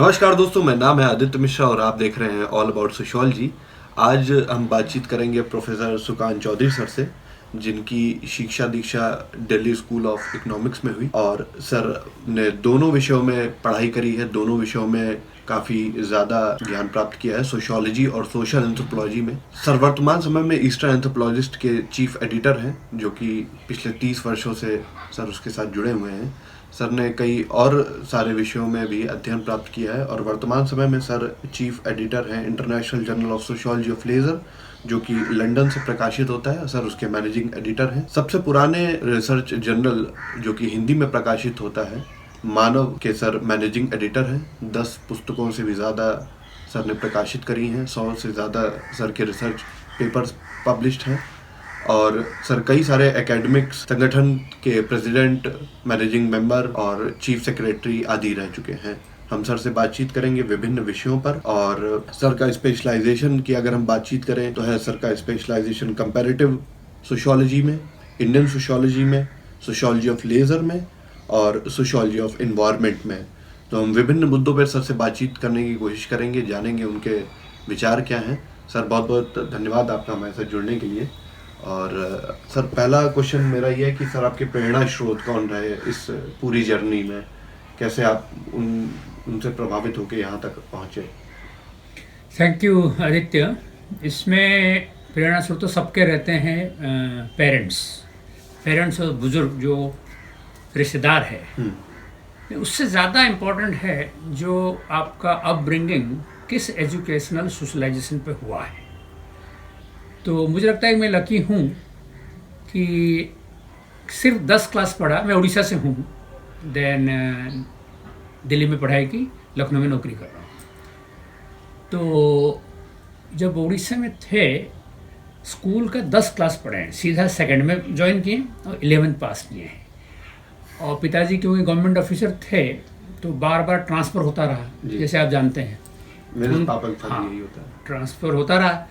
नमस्कार दोस्तों, मेरा नाम है आदित्य मिश्रा और आप देख रहे हैं ऑल अबाउट सोशियोलॉजी। आज हम बातचीत करेंगे प्रोफेसर सुकान चौधरी सर से, जिनकी शिक्षा दीक्षा दिल्ली स्कूल ऑफ इकोनॉमिक्स में हुई और सर ने दोनों विषयों में पढ़ाई करी है। दोनों विषयों में काफ़ी ज़्यादा ज्ञान प्राप्त किया है, सोशियोलॉजी और सोशल एंथ्रोपोलॉजी में। सर वर्तमान समय में ईस्टर्न एंथ्रोपोलॉजिस्ट के चीफ एडिटर हैं, जो कि पिछले 30 वर्षों से सर उसके साथ जुड़े हुए हैं। सर ने कई और सारे विषयों में भी अध्ययन प्राप्त किया है और वर्तमान समय में सर चीफ एडिटर हैं international journal of sociology of leisure, जो कि लंदन से प्रकाशित होता है। सर उसके मैनेजिंग एडिटर हैं। सबसे पुराने रिसर्च जर्नल जो कि हिंदी में प्रकाशित होता है, मानव के सर मैनेजिंग एडिटर हैं। 10 पुस्तकों से भी ज़्यादा सर ने प्रकाशित करी हैं। 100 से ज़्यादा सर के रिसर्च पेपर्स पब्लिश्ड हैं और सर कई सारे एकेडमिक संगठन के प्रेसिडेंट, मैनेजिंग मेंबर और चीफ सेक्रेटरी आदि रह चुके हैं। हम सर से बातचीत करेंगे विभिन्न विषयों पर। और सर का स्पेशलाइजेशन की अगर हम बातचीत करें तो है सर का स्पेशलाइजेशन कंपैरेटिव सोशियोलॉजी में, इंडियन सोशियोलॉजी में, सोशियोलॉजी ऑफ लेजर में और सोशियोलॉजी ऑफ एनवायरनमेंट में। तो हम विभिन्न मुद्दों पर सर से बातचीत करने की कोशिश करेंगे, जानेंगे उनके विचार क्या हैं। सर बहुत बहुत धन्यवाद आपका हमारे साथ जुड़ने के लिए। और सर पहला क्वेश्चन मेरा ये है कि सर आपके प्रेरणा स्रोत कौन रहे इस पूरी जर्नी में? कैसे आप उनसे प्रभावित होकर यहाँ तक पहुँचे? Thank you Aditya. इसमें प्रेरणा स्रोत तो सबके रहते हैं। पेरेंट्स और बुजुर्ग जो रिश्तेदार है, उससे ज़्यादा इम्पोर्टेंट है जो आपका अपब्रिंगिंग किस एजुकेशनल सोशलाइजेशन पे हुआ है। तो मुझे लगता है कि मैं लकी हूँ कि सिर्फ 10 क्लास पढ़ा। मैं उड़ीसा से हूँ, देन दिल्ली में पढ़ाई की, लखनऊ में नौकरी कर रहा हूँ। तो जब उड़ीसा में थे, स्कूल का 10 क्लास पढ़े हैं, सीधा सेकंड में ज्वाइन किए और 11th पास किए हैं। और पिताजी क्योंकि गवर्नमेंट ऑफिसर थे तो बार बार ट्रांसफ़र होता रहा, जैसे आप जानते हैं। मेरे पापा के साथ यही होता है, ट्रांसफ़र होता रहा।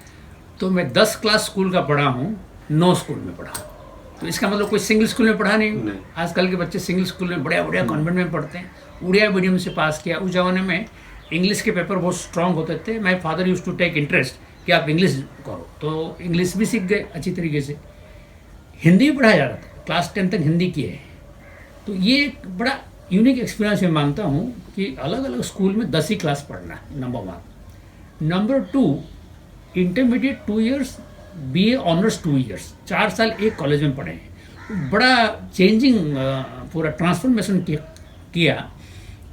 तो मैं 10 क्लास स्कूल का पढ़ा हूँ, 9 स्कूल में पढ़ा हूँ। तो इसका मतलब कोई सिंगल स्कूल में पढ़ा नहीं। आजकल के बच्चे सिंगल स्कूल में बढ़िया कॉन्वेंट में पढ़ते हैं। उड़िया मीडियम से पास किया। उस ज़माने में इंग्लिश के पेपर बहुत स्ट्रांग होते थे। My father used to take interest कि आप इंग्लिश करो, तो इंग्लिश भी सीख गए अच्छी तरीके से। हिंदी भी पढ़ाया जा रहा था, क्लास 10 तक हिंदी की है। तो ये एक बड़ा यूनिक एक्सपीरियंस मैं मानता हूँ कि अलग अलग स्कूल में 10 ही क्लास पढ़ना, number 1। Number 2, intermediate 2 years, BA honours 2 years, 4 साल एक कॉलेज में पढ़े हैं। बड़ा चेंजिंग पूरा ट्रांसफॉर्मेशन किया,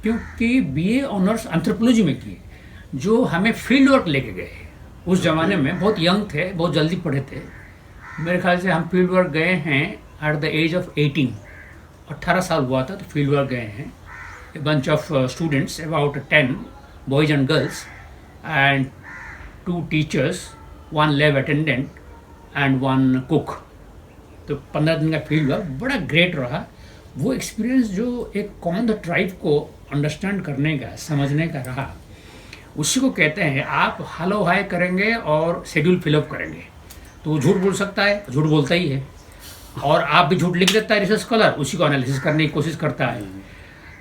क्योंकि बीए ऑनर्स एंथ्रोपोलॉजी में किए, जो हमें फील्ड वर्क लेके गए। उस ज़माने में बहुत यंग थे, बहुत जल्दी पढ़े थे। मेरे ख्याल से हम फील्ड वर्क गए हैं एट द एज ऑफ 18 साल हुआ था, तो फील्ड वर्क गए हैं। A bunch of students, about 10 boys and girls and 2 teachers, 1 lab attendant and 1 cook. तो 15 दिन का फील्ड वर्क बड़ा ग्रेट रहा। वो एक्सपीरियंस जो एक कॉमन द ट्राइब को अंडरस्टैंड करने का, समझने का रहा, उसी को कहते हैं आप हालो हाई करेंगे और शेड्यूल फिलअप करेंगे तो वो झूठ बोल सकता है, झूठ बोलता ही है। और आप भी झूठ लिख देता है रिसर्च स्कॉलर, उसी को एनालिसिस करने की कोशिश करता है।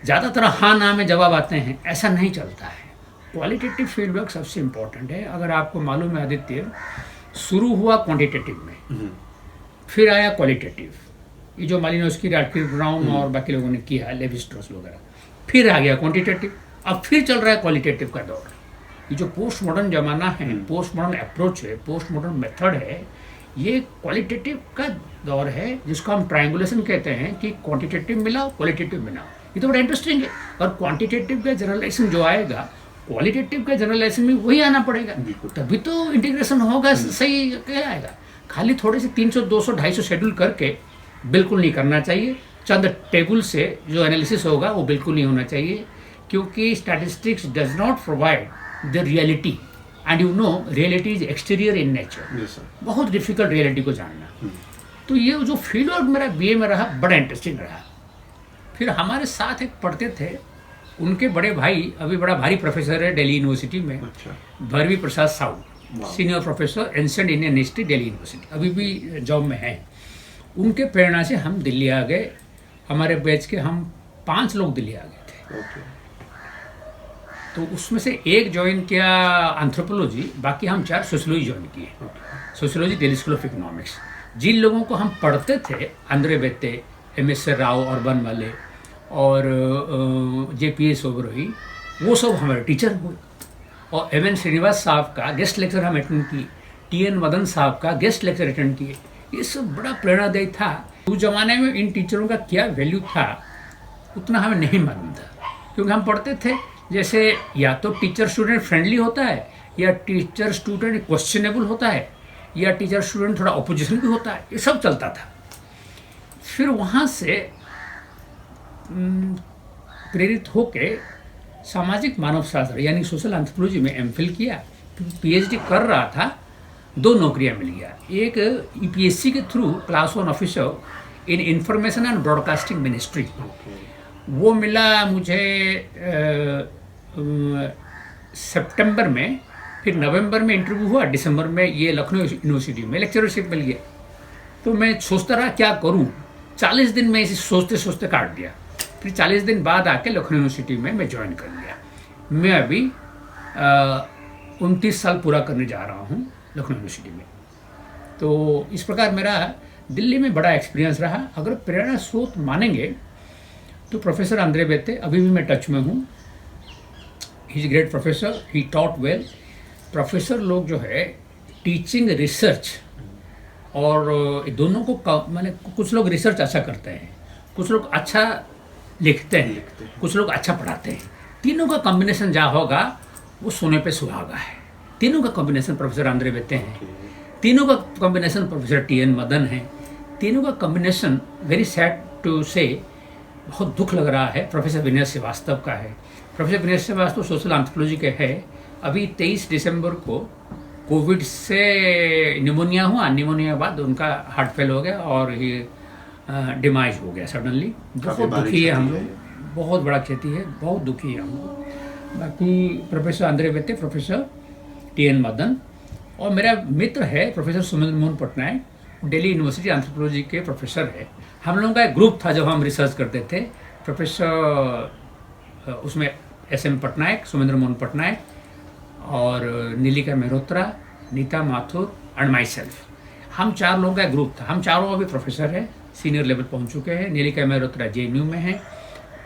ज़्यादातर हाँ ना में जवाब आते हैं, ऐसा नहीं चलता है। क्वालिटेटिव फील्डवर्क सबसे इम्पोर्टेंट है। अगर आपको मालूम है आदित्य, शुरू हुआ क्वांटिटेटिव में, फिर आया क्वालिटेटिव, ये जो मालिनोव्स्की, रैडक्लिफ ब्राउन और बाकी लोगों ने किया, लेवी स्ट्रॉस वगैरह। फिर आ गया क्वांटिटेटिव, अब फिर चल रहा है क्वालिटेटिव का दौर। ये जो पोस्ट मॉडर्न ज़माना है, पोस्ट मॉडर्न अप्रोच है, पोस्ट मॉडर्न मेथड है, ये क्वालिटेटिव का दौर है, जिसको हम ट्रायंगुलेशन कहते हैं कि क्वांटिटेटिव मिलाओ, क्वालिटेटिव मिलाओ। ये तो बड़ा इंटरेस्टिंग है। और क्वांटिटेटिव का जनरलाइजेशन जो आएगा, क्वालिटेटिव का जनरलाइजेशन में वही आना पड़ेगा, तभी तो इंटीग्रेशन होगा, सही क्या आएगा। खाली थोड़े से 300, 200, 250 शेड्यूल करके बिल्कुल नहीं करना चाहिए। चंद टेबल से जो एनालिसिस होगा वो बिल्कुल नहीं होना चाहिए, क्योंकि statistics does not provide the reality, and you know reality is exterior in nature. बहुत डिफिकल्ट रियलिटी को जानना। तो ये जो फील्ड वर्क मेरा बीए में रहा, बड़ा इंटरेस्टिंग रहा। फिर हमारे साथ एक पढ़ते थे, उनके बड़े भाई अभी बड़ा भारी प्रोफेसर है दिल्ली यूनिवर्सिटी में, Bhairavi Prasad Sahu, senior professor ancient Indian history Delhi university, अभी भी जॉब में है। उनके प्रेरणा से हम दिल्ली आ गए। हमारे बैच के हम 5 लोग दिल्ली आ गए थे। तो उसमें से एक ज्वाइन किया एंथ्रोपोलॉजी, बाकी हम 4 सोशियोलॉजी ज्वाइन किए। Sociology Delhi school of economics. जिन लोगों को हम पढ़ते थे, अंद्रे बेत्ते, MS राव अर्बन वाले और JPS ओबरॉय, वो सब हमारे टीचर हुए। और MN श्रीनिवास साहब का गेस्ट लेक्चर हम अटेंड किए, TN मदन साहब का गेस्ट लेक्चर अटेंड किए। ये सब बड़ा प्रेरणादायी था। उस जमाने में इन टीचरों का क्या वैल्यू था उतना हमें नहीं मालूम था, क्योंकि हम पढ़ते थे जैसे या तो टीचर स्टूडेंट फ्रेंडली होता है, या टीचर स्टूडेंट क्वेश्चनेबल होता है, या टीचर स्टूडेंट थोड़ा अपोजिशन भी होता है, ये सब चलता था। फिर वहाँ से प्रेरित होके सामाजिक मानव शास्त्र यानी सोशल एंथ्रोपोलॉजी में MPhil किया। PhD कर रहा था, 2 नौकरियां मिल गया। एक EPSC के through class 1 officer in information and broadcasting ministry, वो मिला मुझे सितंबर में। फिर नवंबर में इंटरव्यू हुआ, दिसंबर में ये लखनऊ यूनिवर्सिटी में लेक्चरशिप मिल गया। तो मैं सोचता रहा क्या करूं, 40 दिन में इसे सोचते सोचते काट दिया। फिर 40 दिन बाद आके लखनऊ यूनिवर्सिटी में मैं ज्वाइन कर लिया। मैं अभी 29 साल पूरा करने जा रहा हूँ लखनऊ यूनिवर्सिटी में। तो इस प्रकार मेरा दिल्ली में बड़ा एक्सपीरियंस रहा। अगर प्रेरणा स्रोत मानेंगे तो प्रोफेसर अंद्रे बेत्ते, अभी भी मैं टच में हूँ। He is great professor, he taught well. Professor लोग जो है टीचिंग, रिसर्च और दोनों को मैंने, कुछ लोग रिसर्च अच्छा करते हैं, कुछ लोग अच्छा लिखते हैं, कुछ लोग अच्छा पढ़ाते हैं। तीनों का कॉम्बिनेशन जहाँ होगा वो सोने पे सुहागा है। तीनों का कॉम्बिनेशन प्रोफेसर अंद्रे बेत्ते हैं, तीनों का कॉम्बिनेशन प्रोफेसर TN मदन है, तीनों का कॉम्बिनेशन वेरी सैड टू से, बहुत दुख लग रहा है, प्रोफेसर विनय श्रीवास्तव का है। प्रोफेसर विनय श्रीवास्तव सोशल एंथ्रोपोलॉजी के है। अभी 23 दिसंबर को कोविड से निमोनिया हुआ, निमोनिया के बाद उनका हार्ट फेल हो गया और ये डिमाइज हो गया सडनली। बहुत दुखी है हम लोग, बहुत बड़ा क्षति है, बहुत दुखी है हम लोग। बाकी professor Andure बेत्ते, professor TN Madan और मेरा मित्र है professor Sumendra Mohan Patnaik, Delhi university anthropology के प्रोफेसर है। हम लोगों का एक ग्रुप था जब हम रिसर्च करते थे। प्रोफेसर उसमें SM पटनायक, सुमेंद्र मोहन पटनायक और Nilika Mehrotra, Nita Mathur and myself. हम 4 लोगों का एक ग्रुप था। हम चारों अभी प्रोफेसर हैं, सीनियर लेवल पहुंच चुके हैं। नीलिका मेहरोत्रा JNU में है,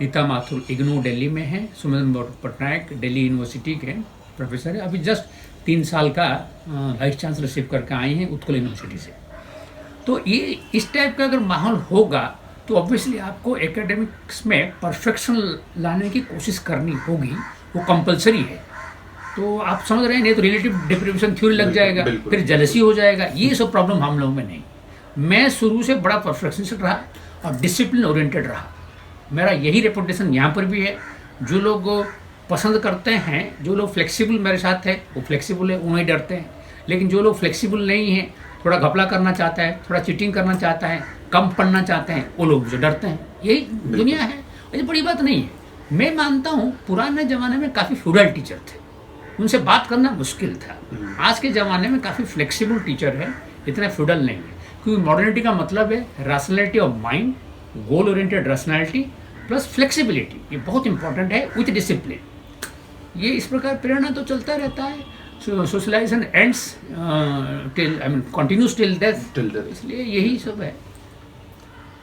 नीता माथुर IGNOU दिल्ली में है, सुमेंद्र मोहन पटनायक दिल्ली यूनिवर्सिटी के प्रोफेसर है। अभी जस्ट 3 साल का वाइस चांसलरशिप करके आए हैं उत्कल यूनिवर्सिटी से। तो ये इस टाइप का अगर माहौल होगा तो ऑब्वियसली आपको एकेडमिक्स में परफेक्शन लाने की कोशिश करनी होगी, वो कंपलसरी है। तो आप समझ रहे हैं, नहीं तो रिलेटिव डिप्रीवेशन थ्योरी लग जाएगा, फिर जेलसी हो जाएगा। ये सब प्रॉब्लम हम लोगों में नहीं। मैं शुरू से बड़ा परफेक्शनिस्ट रहा और डिसिप्लिन ओरिएंटेड रहा। मेरा यही रेपुटेशन यहाँ पर भी है। जो लोग पसंद करते हैं, जो लोग फ्लेक्सिबल मेरे साथ है वो फ्लेक्सिबल है, उन्हें डरते हैं। लेकिन जो लोग फ्लेक्सिबल नहीं हैं, थोड़ा घपला करना चाहता है, थोड़ा चीटिंग करना चाहता है, कम पढ़ना चाहते हैं, वो लोग जो डरते हैं। यही दुनिया है, ये बड़ी बात नहीं है। मैं मानता हूँ पुराने ज़माने में काफ़ी फ्यूडल टीचर थे, उनसे बात करना मुश्किल था। आज के ज़माने में काफ़ी फ्लेक्सिबल टीचर है, इतना फ्यूडल नहीं है। क्योंकि मॉडर्निटी का मतलब है rationality of mind, goal oriented rationality plus flexibility. ये बहुत इंपॉर्टेंट है विथ डिसिप्लिन। ये इस प्रकार प्रेरणा तो चलता रहता है। Socialization ends till continuous till death, इसलिए यही सब है।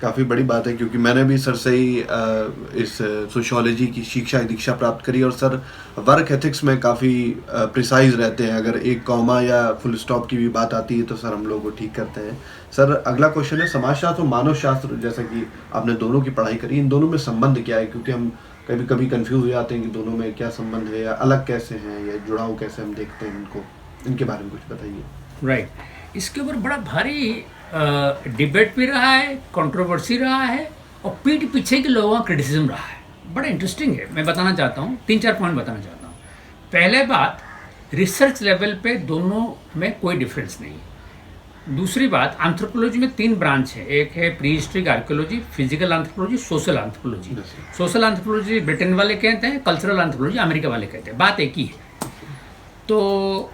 काफ़ी बड़ी बात है, क्योंकि मैंने भी सर से ही इस सोशियोलॉजी की शिक्षा दीक्षा प्राप्त करी। और सर वर्क एथिक्स में काफ़ी प्रिसाइज रहते हैं। अगर एक कॉमा या फुल स्टॉप की भी बात आती है तो सर हम लोग वो ठीक करते हैं। सर अगला क्वेश्चन है, समाजशास्त्र और मानव शास्त्र, जैसा कि आपने दोनों की पढ़ाई करी, इन दोनों में संबंध क्या है? क्योंकि हम कभी कभी कंफ्यूज हो जाते हैं कि दोनों में क्या संबंध है, या अलग कैसे हैं, या जुड़ाव कैसे हम देखते हैं इनको। इनके बारे में कुछ बताइए। राइट, इसके ऊपर बड़ा भारी डिबेट भी रहा है, कंट्रोवर्सी रहा है, और पीठ पीछे के लोगों का क्रिटिसिज्म रहा है। बड़ा इंटरेस्टिंग है। मैं बताना चाहता हूँ, 3-4 पॉइंट बताना चाहता हूँ। पहले बात, रिसर्च लेवल पे दोनों में कोई डिफरेंस नहीं। दूसरी बात, एंथ्रोपोलॉजी में 3 ब्रांच है। एक है pre historic archaeology, physical anthropology, social anthropology. Social anthropology Britain वाले कहते हैं, कल्चरल एंथ्रोपोलॉजी अमेरिका वाले कहते हैं। बात एक ही है। तो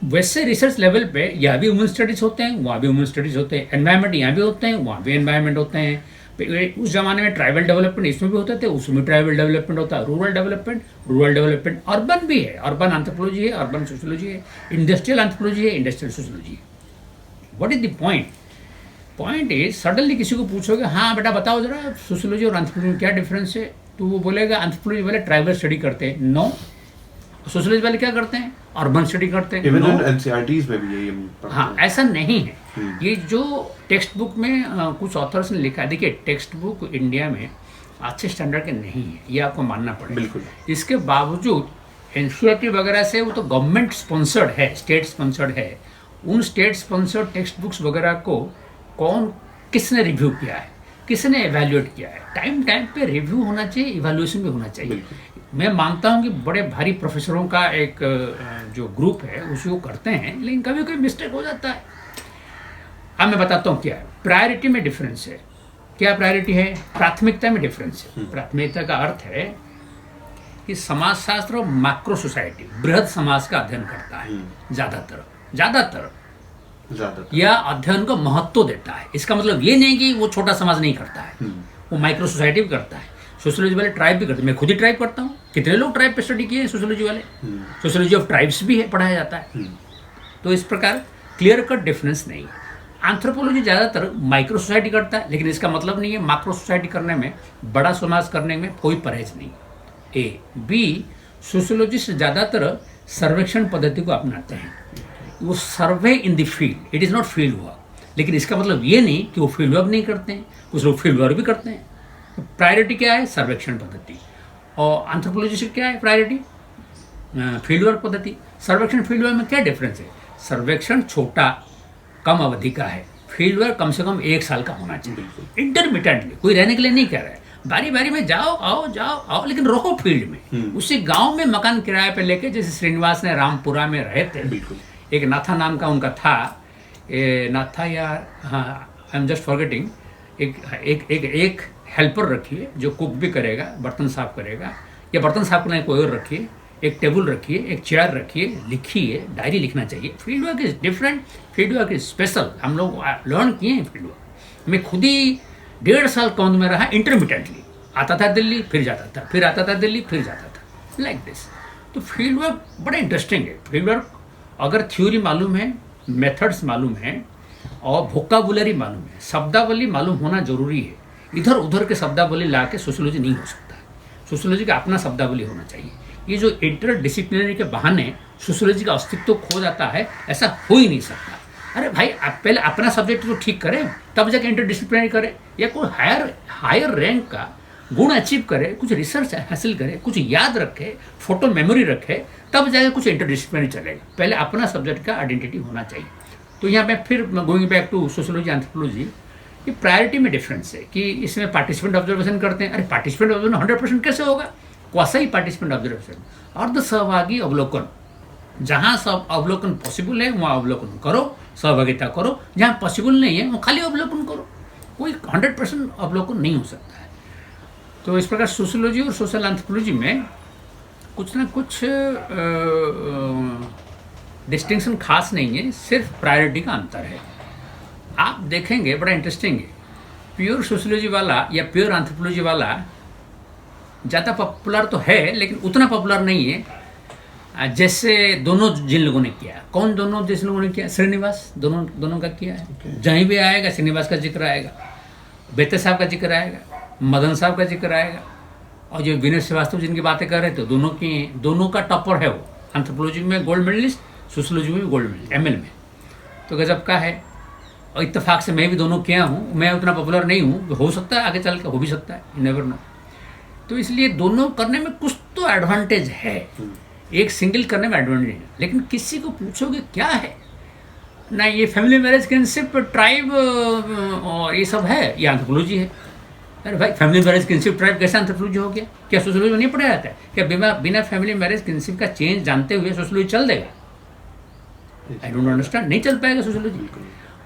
वैसे रिसर्च लेवल पे यहाँ भी ह्यूमन स्टडीज होते हैं, वहाँ भी ह्यूमन स्टडीज होते हैं। एनवायरनमेंट यहाँ भी होते हैं, वहाँ भी एनवायरनमेंट होते हैं। उस जमाने में ट्राइबल डेवलपमेंट इसमें भी होते थे, उसमें ट्राइबल डेवलपमेंट होता है, रूरल डेवलपमेंट, अर्बन भी है, अर्बन एंथ्रोपोलॉजी है, अर्बन सोशियोलॉजी है, इंडस्ट्रियल एंथ्रोपोलॉजी है, इंडस्ट्रियल सोशियोलॉजी है। What is the point? Point is suddenly किसी को पूछोगे, हाँ बेटा बताओ जरा सोशियोलॉजी और एंथ्रोपोलॉजी में क्या डिफरेंस है, तो वो बोलेगा एंथ्रोपोलॉजी वाले ट्राइबल स्टडी करते हैं, नो। सोशियोलॉजी वाले क्या करते हैं? अर्बन स्टडी करते हैं, इवन नो। इन एनसीईआरटीज में भी यही हम पढ़ते हाँ, हैं। ऐसा नहीं है। ये जो टेक्स्ट बुक में कुछ ऑथर्स ने लिखा है, देखिए टेक्स्ट बुक इंडिया में अच्छे स्टैंडर्ड के नहीं है, ये आपको मानना पड़ेगा। बिल्कुल। इसके बावजूद एनसीईआरटी वगैरह से वो तो गवर्नमेंट स्पॉन्सर्ड है, स्टेट स्पॉन्सर्ड है। उन स्टेट स्पॉन्सर्ड टेक्स्ट बुक्स वगैरह को किसने रिव्यू किया है, किसने एवेल्युएट किया है? टाइम पे रिव्यू होना चाहिए, इवैल्यूएशन भी होना चाहिए। मैं मानता हूँ कि बड़े भारी प्रोफेसरों का एक जो ग्रुप है उसी को करते हैं, लेकिन कभी कोई मिस्टेक हो जाता है। अब मैं बताता हूँ क्या है। प्रायोरिटी में डिफरेंस है। क्या प्रायोरिटी है? प्राथमिकता में डिफरेंस है। प्राथमिकता का अर्थ है कि समाजशास्त्र और मैक्रो सोसाइटी, बृहद समाज का अध्ययन करता है ज़्यादातर या अध्ययन को महत्व देता है। इसका मतलब ये नहीं कि वो छोटा समाज नहीं करता है, वो माइक्रो सोसाइटी भी करता है। सोशियोलॉजी वाले ट्राइब भी करते हैं, मैं खुद ही ट्राइब करता हूँ। कितने लोग ट्राइब पे स्टडी किए हैं सोशियोलॉजी वाले? सोशियोलॉजी ऑफ ट्राइब्स भी है, पढ़ाया जाता है। तो इस प्रकार क्लियर कट डिफरेंस नहीं है। एंथ्रोपोलॉजी ज़्यादातर माइक्रो सोसाइटी करता है, लेकिन इसका मतलब नहीं है मैक्रो सोसाइटी करने में, बड़ा समाज करने में कोई परहेज नहीं। ए बी, सोशियोलॉजिस्ट ज़्यादातर सर्वेक्षण पद्धति को अपनाते हैं। वो survey in the field, it is not field work. लेकिन इसका मतलब ये नहीं कि वो फील्ड वर्क नहीं करते हैं, कुछ लोग फील्ड वर्क भी करते हैं। प्रायोरिटी क्या है? सर्वेक्षण पद्धति। और एंथ्रोपोलॉजी से क्या है प्रायोरिटी? फील्ड वर्क पद्धति। सर्वेक्षण फील्ड वर्क में क्या डिफरेंस है? सर्वेक्षण छोटा कम अवधि का है, फील्ड वर्क कम से कम 1 साल का होना चाहिए। इंटरमिटेंटली, कोई रहने के लिए नहीं कह रहा है, बारी बारी में जाओ आओ, लेकिन रहो फील्ड में। उसी गांव में मकान किराए पे लेके, जैसे श्रीनिवास ने रामपुरा में रहे थे। एक नाथा नाम का उनका था, नाथा या हाँ, आई एम जस्ट फॉरगेटिंग। एक हेल्पर रखिए जो कुक भी करेगा, बर्तन साफ करेगा, या बर्तन साफ करने कोई और रखिए, एक टेबल रखिए, एक चेयर रखिए, लिखिए, डायरी लिखना चाहिए। Field work is different, field work is special. हम लोग लर्न किए हैं फील्ड वर्क। मैं खुद ही 1.5 साल कौंद में रहा इंटरमिटेंटली, आता था दिल्ली फिर जाता था, फिर आता था दिल्ली फिर जाता था, लाइक दिस। तो फील्ड वर्क बड़ा इंटरेस्टिंग है। फील्ड वर्क अगर थ्योरी मालूम है, मेथड्स मालूम है और वोकाबुलरी मालूम है, शब्दावली मालूम होना जरूरी है। इधर उधर के शब्दावली ला के सोशियोलॉजी नहीं हो सकता है। सोशियोलॉजी का अपना शब्दावली होना चाहिए। ये जो इंटर डिसिप्लिनरी के बहाने सोशियोलॉजी का अस्तित्व खो जाता है, ऐसा हो ही नहीं सकता। अरे भाई, आप पहले अपना सब्जेक्ट तो ठीक करें, तब जाके इंटर डिसिप्लिनरी करें, या कोई हायर रैंक का गुण अचीव करे, कुछ रिसर्च हासिल करे, कुछ याद रखे, फोटो मेमोरी रखे, तब जाके कुछ इंटर डिसिप्लिनरी चलेगा। पहले अपना सब्जेक्ट का आइडेंटिटी होना चाहिए। तो यहाँ पे फिर going back to sociology anthropology, ये प्रायोरिटी में डिफरेंस है कि इसमें पार्टिसिपेंट ऑब्जर्वेशन करते हैं। अरे पार्टिसिपेंट ऑब्जर्वेशन 100% कैसे होगा? क्वासी पार्टिसिपेंट ऑब्जर्वेशन, अर्ध सहभागी अवलोकन। जहाँ सब अवलोकन पॉसिबल है वहाँ अवलोकन करो, सहभागिता करो। जहाँ पॉसिबल नहीं है वो खाली अवलोकन करो। कोई 100% अवलोकन नहीं हो सकता है। तो इस प्रकार सोशियोलॉजी और सोशल एंथ्रोपोलॉजी में कुछ ना कुछ डिस्टिंक्शन खास नहीं है, सिर्फ प्रायोरिटी का अंतर है। आप देखेंगे बड़ा इंटरेस्टिंग है, प्योर सोशियोलॉजी वाला या प्योर एंथ्रोपोलॉजी वाला ज़्यादा पॉपुलर तो है, लेकिन उतना पॉपुलर नहीं है जैसे दोनों जिन लोगों ने किया। कौन दोनों जिस लोगों ने किया? श्रीनिवास, दोनों का किया है। जहीं भी आएगा श्रीनिवास का जिक्र आएगा, बेते साहब का जिक्र आएगा, मदन साहब का जिक्र आएगा, और जो विनय श्रीवास्तव जिनकी बातें कर रहे थे दोनों की, दोनों का टॉपर है वो। एंथ्रोपोलॉजी में गोल्ड मेडलिस्ट, सोशियोलॉजी में भी गोल्ड मेडलिस्ट, ML में। तो गजब का है। और इत्तेफाक से मैं भी दोनों किया हूँ। मैं उतना पॉपुलर नहीं हूँ, हो सकता है आगे चल के हो भी सकता है, यू नेवर नो। तो इसलिए दोनों करने में कुछ तो एडवांटेज है, एक सिंगल करने में एडवांटेज है। लेकिन किसी को पूछोगे क्या है ना, ये फैमिली मैरिज किनशिप, ट्राइब और ये सब है, ये एंथ्रोपोलॉजी है। अरे भाई, फैमिली मैरिज किनशिप ट्राइब कैसा एंथ्रोपोलॉजी हो गया? क्या सोशियोलॉजी में नहीं पढ़ा जाता है? क्या बिना फैमिली मैरिज किनशिप का चेंज जानते हुए सोशियोलॉजी चल देगा? आई डोंट अंडरस्टैंड, नहीं चल पाएगा सोशियोलॉजी।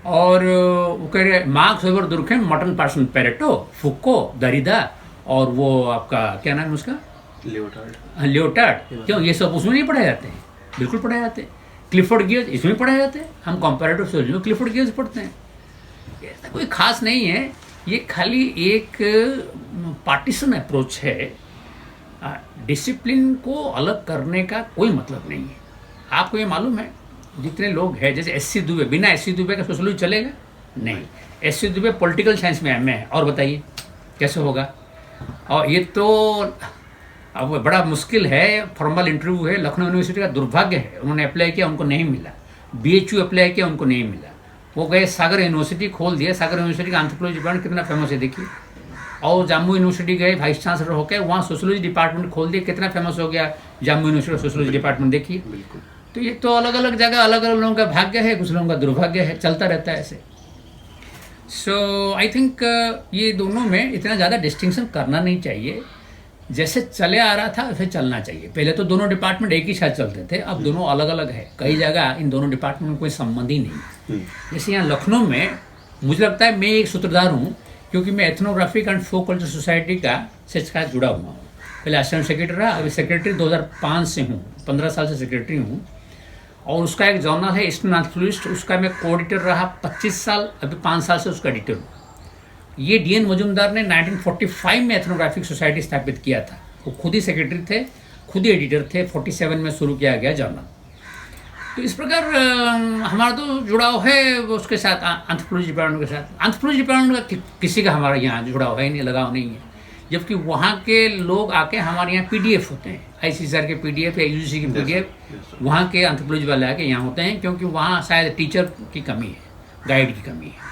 और वो कह रहे Marx Weber Durkheim, Merton Parsons, Pareto, Foucault, Derrida, और वो आपका क्या नाम है उसका, लियोटार्ड। क्यों ये सब उसमें नहीं पढ़ाए जाते हैं? बिल्कुल पढ़ाए जाते हैं। क्लिफोर्ड गियर्स इसमें पढ़ाए जाते हैं। हम कंपैरेटिव सोशियोलॉजी में क्लिफोर्ड गियर्स पढ़ते हैं। ऐसा कोई खास नहीं है। ये खाली एक पार्टीशन अप्रोच है। डिसिप्लिन को अलग करने का कोई मतलब नहीं है। आपको ये मालूम है जितने लोग हैं, जैसे एससी दुबे, बिना एससी दुबे का सोशोलॉजी चलेगा नहीं। एससी दुबे पॉलिटिकल साइंस में एमए है, और बताइए कैसे होगा। और ये तो अब बड़ा मुश्किल है, फॉर्मल इंटरव्यू है। लखनऊ यूनिवर्सिटी का दुर्भाग्य है, उन्होंने अप्लाई किया उनको नहीं मिला। बीएचयू अप्लाई किया उनको नहीं मिला। वो गए सागर यूनिवर्सिटी खोल दिया। सागर यूनिवर्सिटी का एंथ्रोपोलॉजी डिपार्टमेंट कितना फेमस है देखिए। और जाम्मू यूनिवर्सिटी गए वाइस चांसलर होकर, वहाँ सोशोलॉजी डिपार्टमेंट खोल दिया, कितना फेमस हो गया जाम्मू यूनिवर्सिटी का सोशोलॉजी डिपार्टमेंट देखिए। बिल्कुल। तो ये तो अलग अलग जगह अलग अलग लोगों का भाग्य है, कुछ लोगों का दुर्भाग्य है, चलता रहता है ऐसे। सो आई थिंक ये दोनों में इतना ज़्यादा डिस्टिंक्शन करना नहीं चाहिए। जैसे चले आ रहा था वैसे चलना चाहिए। पहले तो दोनों डिपार्टमेंट एक ही साथ चलते थे, अब दोनों अलग अलग है। कई जगह इन दोनों डिपार्टमेंट में कोई संबंध ही नहीं। जैसे यहाँ लखनऊ में मुझे लगता है मैं एक सूत्रधार हूँ, क्योंकि मैं ethnographic and folk culture society का से जुड़ा हुआ हूँ। पहले असिस्टेंट सेक्रेटरी रहा, अभी सेक्रेटरी 2005 से हूँ, 15 साल से सेक्रेटरी हूँ। और उसका एक जर्नल है ईस्टर्न एंथ्रोपोलॉजिस्ट, उसका मैं कोऑर्डिनेटर रहा 25 साल, अभी 5 साल से उसका एडिटर हूँ। ये डीएन मजूमदार ने 1945 में एथनोग्राफिक सोसाइटी स्थापित किया था। वो खुद ही सेक्रेटरी थे, खुद ही एडिटर थे। 47 में शुरू किया गया जर्नल। तो इस प्रकार हमारा तो जुड़ाव है उसके साथ, एंथ्रोपोलॉजी डिपार्टमेंट के साथ। एंथ्रोपोलॉजी डिपार्टमेंट का किसी का हमारा यहाँ जुड़ाव है नहीं, लगाव नहीं है। जबकि वहाँ के लोग आके हमारे यहाँ पीडीएफ होते हैं, आईसीसीआर के पीडीएफ या यूजीसी के पीडीएफ वहाँ के एंथ्रोपोलॉजी वाले आके यहाँ होते हैं, क्योंकि वहाँ शायद टीचर की कमी है, गाइड की कमी है।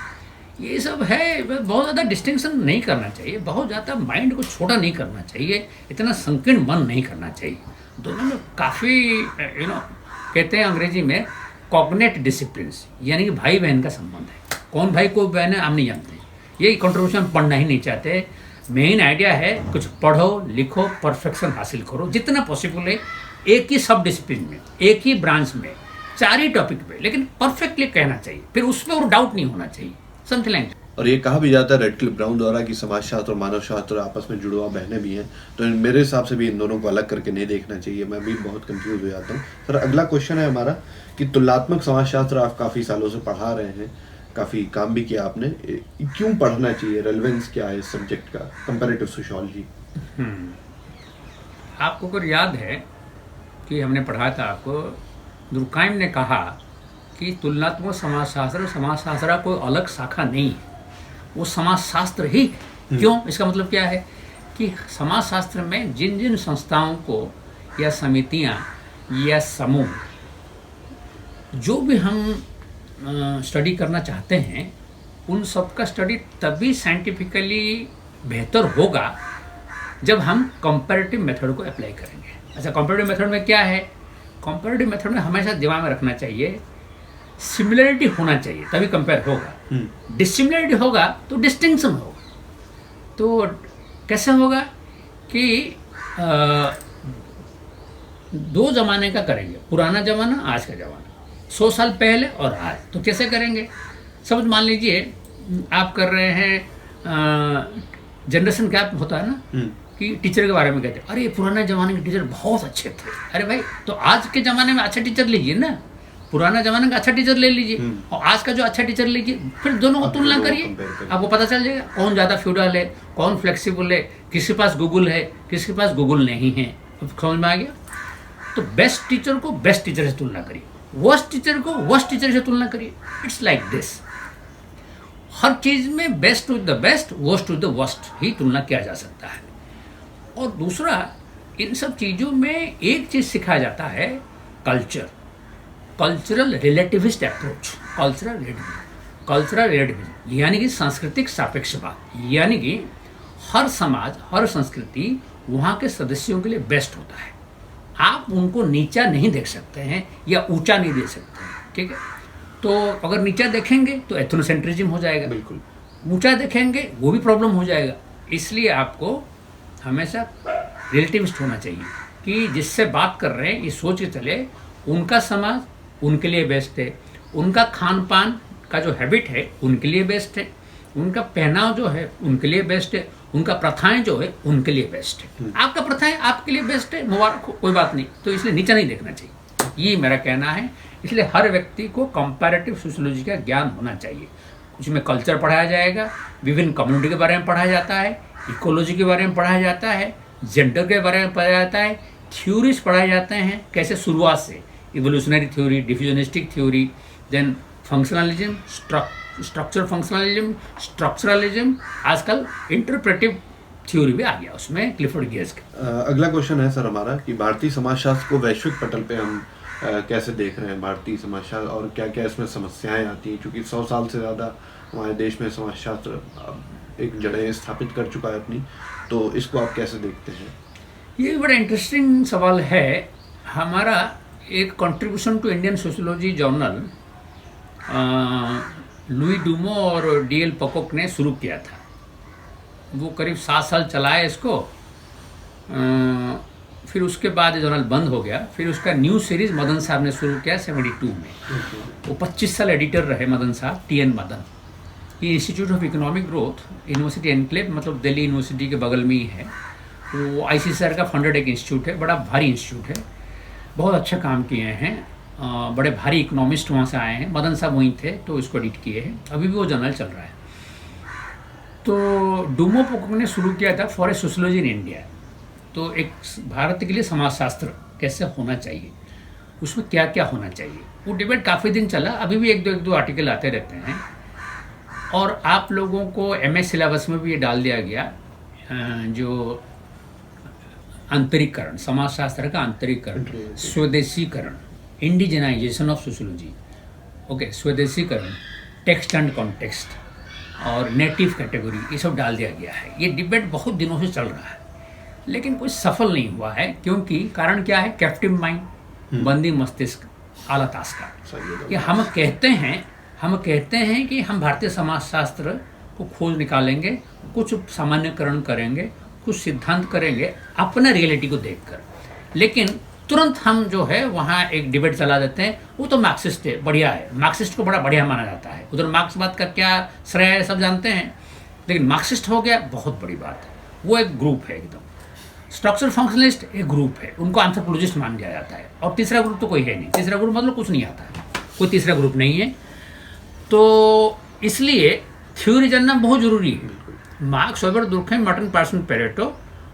ये सब है। बहुत ज़्यादा डिस्टिंक्शन नहीं करना चाहिए, बहुत ज़्यादा माइंड को छोटा नहीं करना चाहिए, इतना संकीर्ण मन नहीं करना चाहिए। दोनों में काफ़ी कहते हैं अंग्रेजी में कॉग्नेट डिसिप्लिन, यानी कि भाई बहन का संबंध है। कौन भाई को बहन है हम नहीं जानते। ये कंट्रोवर्शन हम पढ़ना ही नहीं चाहते। मेन आइडिया है कुछ पढ़ो लिखो, परफेक्शन हासिल करो जितना पॉसिबल है, एक ही सब डिसिप्लिन में, एक ही ब्रांच में, 4 ही टॉपिक पे, लेकिन परफेक्टली कहना चाहिए, फिर उसमें और डाउट नहीं होना चाहिए। Something like. और ये कहा भी जाता है रेडक्लिफ ब्राउन द्वारा कि समाजशास्त्र और मानव शास्त्र आपस में जुड़वा बहनें भी हैं, तो मेरे हिसाब से भी इन दोनों को अलग करके नहीं देखना चाहिए। मैं भी बहुत कंफ्यूज हो जाता हूँ। सर अगला क्वेश्चन है हमारा कि तुलनात्मक समाजशास्त्र आप काफ़ी सालों से पढ़ा रहे हैं, काफ़ी काम भी किया आपने, क्यों पढ़ना चाहिए, रेलेवेंस क्या है इस सब्जेक्ट का, कंपैरेटिव सोशियोलॉजी? आपको अगर याद है कि हमने पढ़ा था, आपको दुर्काइम ने कहा कि तुलनात्मक समाजशास्त्र कोई अलग शाखा नहीं है, वो समाजशास्त्र ही है। क्यों? इसका मतलब क्या है कि समाजशास्त्र में जिन जिन संस्थाओं को या समितियां या समूह जो भी हम स्टडी करना चाहते हैं, उन सब का स्टडी तभी साइंटिफिकली बेहतर होगा जब हम कंपैरेटिव मेथड को अप्लाई करेंगे। अच्छा, कंपैरेटिव मेथड में क्या है? कंपैरेटिव मेथड में हमेशा दिमाग में रखना चाहिए सिमिलरिटी होना चाहिए, तभी कंपेयर होगा। डिसिमिलरिटी होगा तो डिस्टिंक्शन होगा। तो कैसे होगा कि 2 जमाने का करेंगे, पुराना जमाना आज का जमाना, 100 साल पहले और आज, तो कैसे करेंगे? सब मान लीजिए आप कर रहे हैं, जनरेशन गैप होता है ना, कि टीचर के बारे में कहते हैं अरे पुराने जमाने के टीचर बहुत अच्छे थे। अरे भाई, तो आज के ज़माने में अच्छा टीचर लीजिए ना, पुराना जमाने का अच्छा टीचर ले लीजिए और आज का जो अच्छा टीचर लीजिए, फिर दोनों को तुलना करिए, आपको पता चल जाएगा कौन ज़्यादा फ्यूडल है, कौन फ्लेक्सिबल है, किसके पास गूगल है, किसके पास गूगल नहीं है। समझ में आ गया? तो बेस्ट टीचर को बेस्ट टीचर से तुलना करिए, वर्स्ट टीचर को वर्स्ट टीचर से तुलना करिए। It's like this. हर चीज़ में best with the best, worst with the worst ही तुलना किया जा सकता है। और दूसरा, इन सब चीज़ों में एक चीज़ सिखाया जाता है, कल्चरल रिलेटिविस्ट अप्रोच। कल्चरल रिलेटिविज्म यानी कि सांस्कृतिक सापेक्षवाद, यानी कि हर समाज हर संस्कृति वहाँ के सदस्यों के लिए बेस्ट होता है। आप उनको नीचा नहीं देख सकते हैं या ऊंचा नहीं देख सकते हैं, ठीक है? तो अगर नीचा देखेंगे तो एथनोसेंट्रिज्म हो जाएगा, बिल्कुल। ऊंचा देखेंगे वो भी प्रॉब्लम हो जाएगा। इसलिए आपको हमेशा रिलेटिविस्ट होना चाहिए कि जिससे बात कर रहे हैं ये सोच के चले उनका समाज उनके लिए बेस्ट है, उनका खान पान का जो हैबिट है उनके लिए बेस्ट है, उनका पहनाव जो है उनके लिए बेस्ट है, उनका प्रथाएं जो है उनके लिए बेस्ट है। आपका प्रथाएं आपके लिए बेस्ट है, मुबारक हो, कोई बात नहीं। तो इसलिए नीचा नहीं देखना चाहिए, ये मेरा कहना है। इसलिए हर व्यक्ति को कंपैरेटिव सोशियोलॉजी का ज्ञान होना चाहिए। उसमें कल्चर पढ़ाया जाएगा, विभिन्न कम्युनिटी के बारे में पढ़ाया जाता है, इकोलॉजी के बारे में पढ़ाया जाता है, जेंडर के बारे में पढ़ाया जाता है, थ्योरीज पढ़ाए जाते हैं कैसे शुरुआत से, evolutionary theory, diffusionistic theory, then functionalism, structure functionalism, structuralism, आजकल इंटरप्रेटिव थ्योरी भी आ गया उसमें क्लिफोर्ड गियर्स के। अगला क्वेश्चन है सर हमारा कि भारतीय समाजशास्त्र को वैश्विक पटल पे हम कैसे देख रहे हैं भारतीय समाजशास्त्र, और क्या क्या इसमें समस्याएं आती हैं, क्योंकि 100 साल से ज़्यादा हमारे देश में समाजशास्त्र एक जड़ें स्थापित कर चुका है अपनी, तो इसको आप कैसे देखते हैं? ये बड़ा इंटरेस्टिंग सवाल है। हमारा एक contribution to Indian sociology journal Louis Dumont और डीएल पकोक ने शुरू किया था। वो करीब 7 साल चला है इसको, फिर उसके बाद ये जर्नल बंद हो गया। फिर उसका न्यू सीरीज मदन साहब ने शुरू किया 72 में। वो 25 साल एडिटर रहे मदन साहब, टीएन मदन। ये institute of economic growth, university enclave, मतलब दिल्ली यूनिवर्सिटी के बगल में ही है। वो आईसीसीआर का फंडेड एक इंस्टीट्यूट है, बड़ा भारी इंस्टीट्यूट है, बहुत अच्छा काम किए हैं। बड़े भारी इकोनॉमिस्ट वहाँ से आए हैं, मदन साहब वहीं थे तो इसको एडिट किए हैं, अभी भी वो जर्नल चल रहा है। तो डूमो पोकोक ने शुरू किया था for a sociology in India, तो एक भारत के लिए समाजशास्त्र कैसे होना चाहिए, उसमें क्या क्या होना चाहिए। वो डिबेट काफ़ी दिन चला, अभी भी एक दो आर्टिकल आते रहते हैं। और आप लोगों को एमए सिलेबस में भी ये डाल दिया गया, जो अंतरीकरण, समाजशास्त्र का अंतरीकरण, स्वदेशीकरण, इंडिजनाइजेशन ऑफ सोशियोलॉजी, ओके, स्वदेशीकरण, टेक्स्ट एंड कॉन्टेक्स्ट और नेटिव कैटेगरी, ये सब डाल दिया गया है। ये डिबेट बहुत दिनों से चल रहा है लेकिन कुछ सफल नहीं हुआ है, क्योंकि कारण क्या है? कैप्टिव माइंड, बंदी मस्तिष्क, आला ताश का। ये हम कहते हैं कि हम भारतीय समाजशास्त्र को खोज निकालेंगे, कुछ सामान्यकरण करेंगे, कुछ सिद्धांत करेंगे अपने रियलिटी को देखकर, लेकिन तुरंत हम जो है वहाँ एक डिबेट चला देते हैं, वो तो मार्क्सिस्ट है, बढ़िया है, मार्क्सिस्ट को बड़ा बढ़िया माना जाता है, उधर मार्क्सवाद का क्या श्रेय है सब जानते हैं, लेकिन मार्क्सिस्ट हो गया बहुत बड़ी बात है। वो एक ग्रुप है एकदम। स्ट्रक्चर फंक्शनलिस्ट एक ग्रुप है, उनको एंथ्रोपोलॉजिस्ट मान लिया जाता है, और तीसरा ग्रुप तो कोई है नहीं। तीसरा ग्रुप मतलब कुछ नहीं आता है, कोई तीसरा ग्रुप नहीं है। तो इसलिए थ्योरी जानना बहुत ज़रूरी है। Marx, Weber, Durkheim, Merton, Parson, Pareto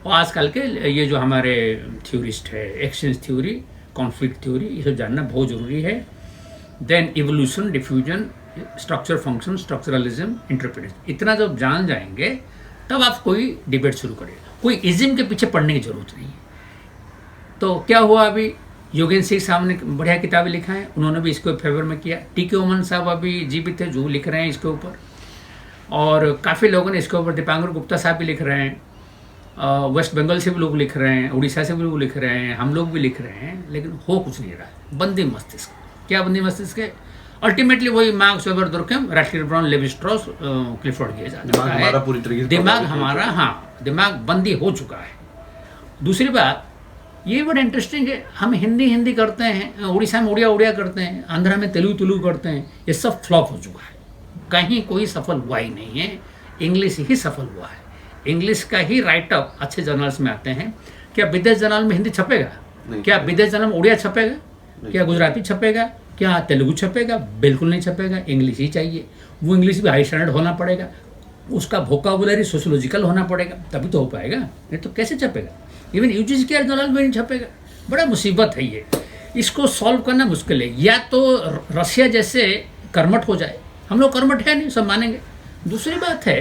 और आजकल के ये जो हमारे थ्योरिस्ट है, एक्सचेंज थ्योरी, कॉन्फ्लिक्ट थ्योरी, ये सब जानना बहुत ज़रूरी है। Then evolution, diffusion, structure function, structuralism, interpretation, इतना जब जान जाएंगे तब आप कोई डिबेट शुरू करें। कोई इज्म के पीछे पढ़ने की जरूरत नहीं है। तो क्या हुआ, अभी योगेंद्र सिंह साहब ने बढ़िया किताबें लिखा है, उन्होंने भी इसको फेवर में किया। टी.के. ओमन साहब अभी जीवित है, जो लिख रहे हैं इसके ऊपर, और काफ़ी लोगों ने इसके ऊपर, दीपांकर गुप्ता साहब भी लिख रहे हैं, वेस्ट बंगाल से भी लोग लिख रहे हैं, उड़ीसा से भी लोग लिख रहे हैं, हम लोग भी लिख रहे हैं, लेकिन हो कुछ नहीं रहा है। बंदी मस्तिष्क, क्या बंदी मस्तिष्क है? अल्टीमेटली वही Marx, Weber, Durkheim, Radcliffe Brown, Levi Strauss, Clifford Geertz. दिमाग हमारा, हाँ, दिमाग बंदी हो चुका है। दूसरी बात ये बड़ा इंटरेस्टिंग है, हम हिंदी करते हैं, उड़ीसा में उड़िया करते हैं, आंध्रा में तेलुगु करते हैं, ये सब फ्लॉप हो चुका है। कहीं कोई सफल हुआ ही नहीं है, इंग्लिश ही सफल हुआ है। इंग्लिश का ही राइटअप अच्छे जर्नल्स में आते हैं। क्या विदेश जर्नल में हिंदी छपेगा? क्या विदेश जर्नल में उड़िया छपेगा? क्या गुजराती छपेगा? क्या तेलुगु छपेगा? बिल्कुल नहीं छपेगा, इंग्लिश ही चाहिए। वो इंग्लिश भी हाई स्टैंडर्ड होना पड़ेगा, उसका वोकाबुलरी सोशियोलॉजिकल होना पड़ेगा, तभी तो हो पाएगा, नहीं तो कैसे छपेगा? इवन यूजीसी के जर्नल में नहीं छपेगा। बड़ा मुसीबत है ये, इसको सॉल्व करना मुश्किल है। या तो रशिया जैसे कर्मठ हो जाए, हम लोग कर्मठ है नहीं, सब मानेंगे। दूसरी बात है,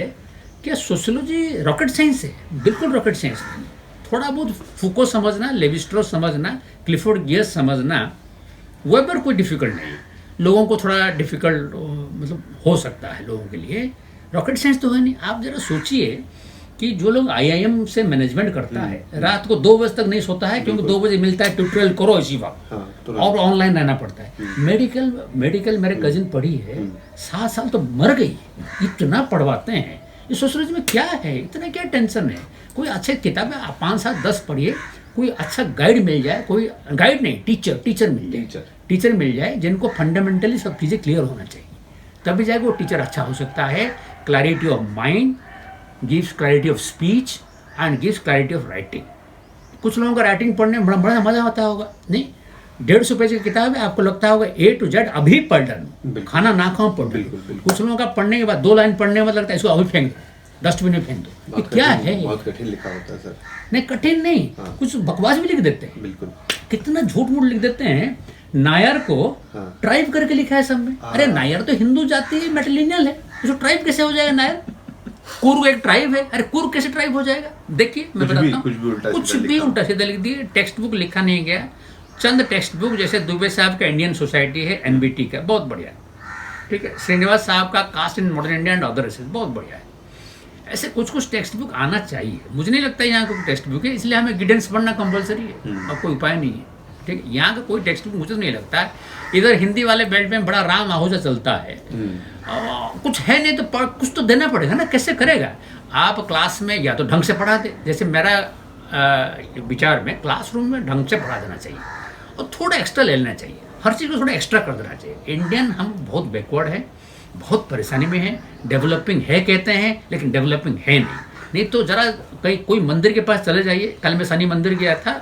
क्या सोशियोलॉजी रॉकेट साइंस है? बिल्कुल रॉकेट साइंस नहीं। थोड़ा बहुत फूको समझना, लेवी स्ट्रॉस समझना, क्लिफोर्ड गियर्स समझना, वेबर कोई डिफ़िकल्ट नहीं है। लोगों को थोड़ा डिफ़िकल्ट मतलब हो सकता है लोगों के लिए, रॉकेट साइंस तो है नहीं। आप जरा सोचिए कि जो लोग आईआईएम से मैनेजमेंट करता है, रात को 2 बजे तक नहीं सोता है, क्योंकि 2 बजे मिलता है ट्यूटोरियल करो इसी वक्त, और ऑनलाइन रहना पड़ता है। मेडिकल मेरे कजिन पढ़ी है, 7 साल तो मर गई, इतना पढ़वाते हैं। ये सोशियोलॉजी में क्या है, इतना क्या टेंशन है? कोई अच्छी किताबें आप 5, 7, 10 पढ़िए, कोई अच्छा गाइड मिल जाए, कोई गाइड नहीं, टीचर मिल जाए, टीचर मिल जाए जिनको फंडामेंटली सब चीज़ें क्लियर होना चाहिए, तभी जाएगा वो टीचर अच्छा हो सकता है। Clarity of mind gives clarity of speech and gives clarity of writing. कुछ लोगों का राइटिंग पढ़ने में बड़ा मज़ा आता होगा, नहीं? 150 पेज की किताब है, आपको लगता होगा A to Z अभी पढ़ डालूं, बिल्कुल। खाना ना खाऊं पढ़ बिल्कुल, डालूं। बिल्कुल। कुछ लोगों का पढ़ने के बाद 2 लाइन पढ़ने में लगता है इसको अभी फेंक दो, डस्टबिन में फेंक दो। ये बहुत क्या कठिन- है? बहुत कठिन लिखा होता है सर। नहीं कठिन नहीं, हाँ। कुछ बकवास भी लिख देते हैं, बिल्कुल। कितना झूठ मूठ लिख देते हैं। नायर को हाँ। ट्राइब करके लिखा है सब में। अरे नायर तो हिंदू जाति है, मैट्रिलिनियल है, उसको ट्राइब कैसे हो जाएगा नायर? कुर्ग एक ट्राइब है, अरे कुर्ग कैसे ट्राइब हो जाएगा? देखिए मैं कुछ भी- बताता कुछ भी उल्टा हूँ, कुछ सीधा भी लिखा। उल्टा सीधा लिख दिए। टेक्स्ट बुक लिखा नहीं गया, चंद टेक्स्ट बुक, जैसे दुबे साहब का इंडियन सोसाइटी है, NBT का, बहुत बढ़िया है, ठीक है। श्रीनिवास साहब का caste in modern India and other, बहुत बढ़िया है। ऐसे कुछ कुछ टेक्स्ट बुक आना चाहिए। मुझे नहीं लगता यहाँ कोई टेक्स्ट बुक है, इसलिए हमें गिडेंस पढ़ना कंपलसरी है, और कोई उपाय नहीं है, ठीक है। यहाँ का कोई टेक्स्ट बुक मुझे तो नहीं लगता है। इधर हिंदी वाले बेल्ट में बड़ा राम आहूजा चलता है, कुछ है नहीं तो कुछ तो देना पड़ेगा ना, कैसे करेगा? आप क्लास में या तो ढंग से पढ़ा दे, जैसे मेरा विचार में क्लासरूम में ढंग से पढ़ा देना चाहिए, और थोड़ा एक्स्ट्रा ले लेना चाहिए, हर चीज़ को थोड़ा एक्स्ट्रा कर देना चाहिए। इंडियन हम बहुत बैकवर्ड है, बहुत परेशानी में है, डेवलपिंग है कहते हैं लेकिन डेवलपिंग है नहीं तो जरा कहीं कोई मंदिर के पास चले जाइए। कल मैं शनि मंदिर गया था,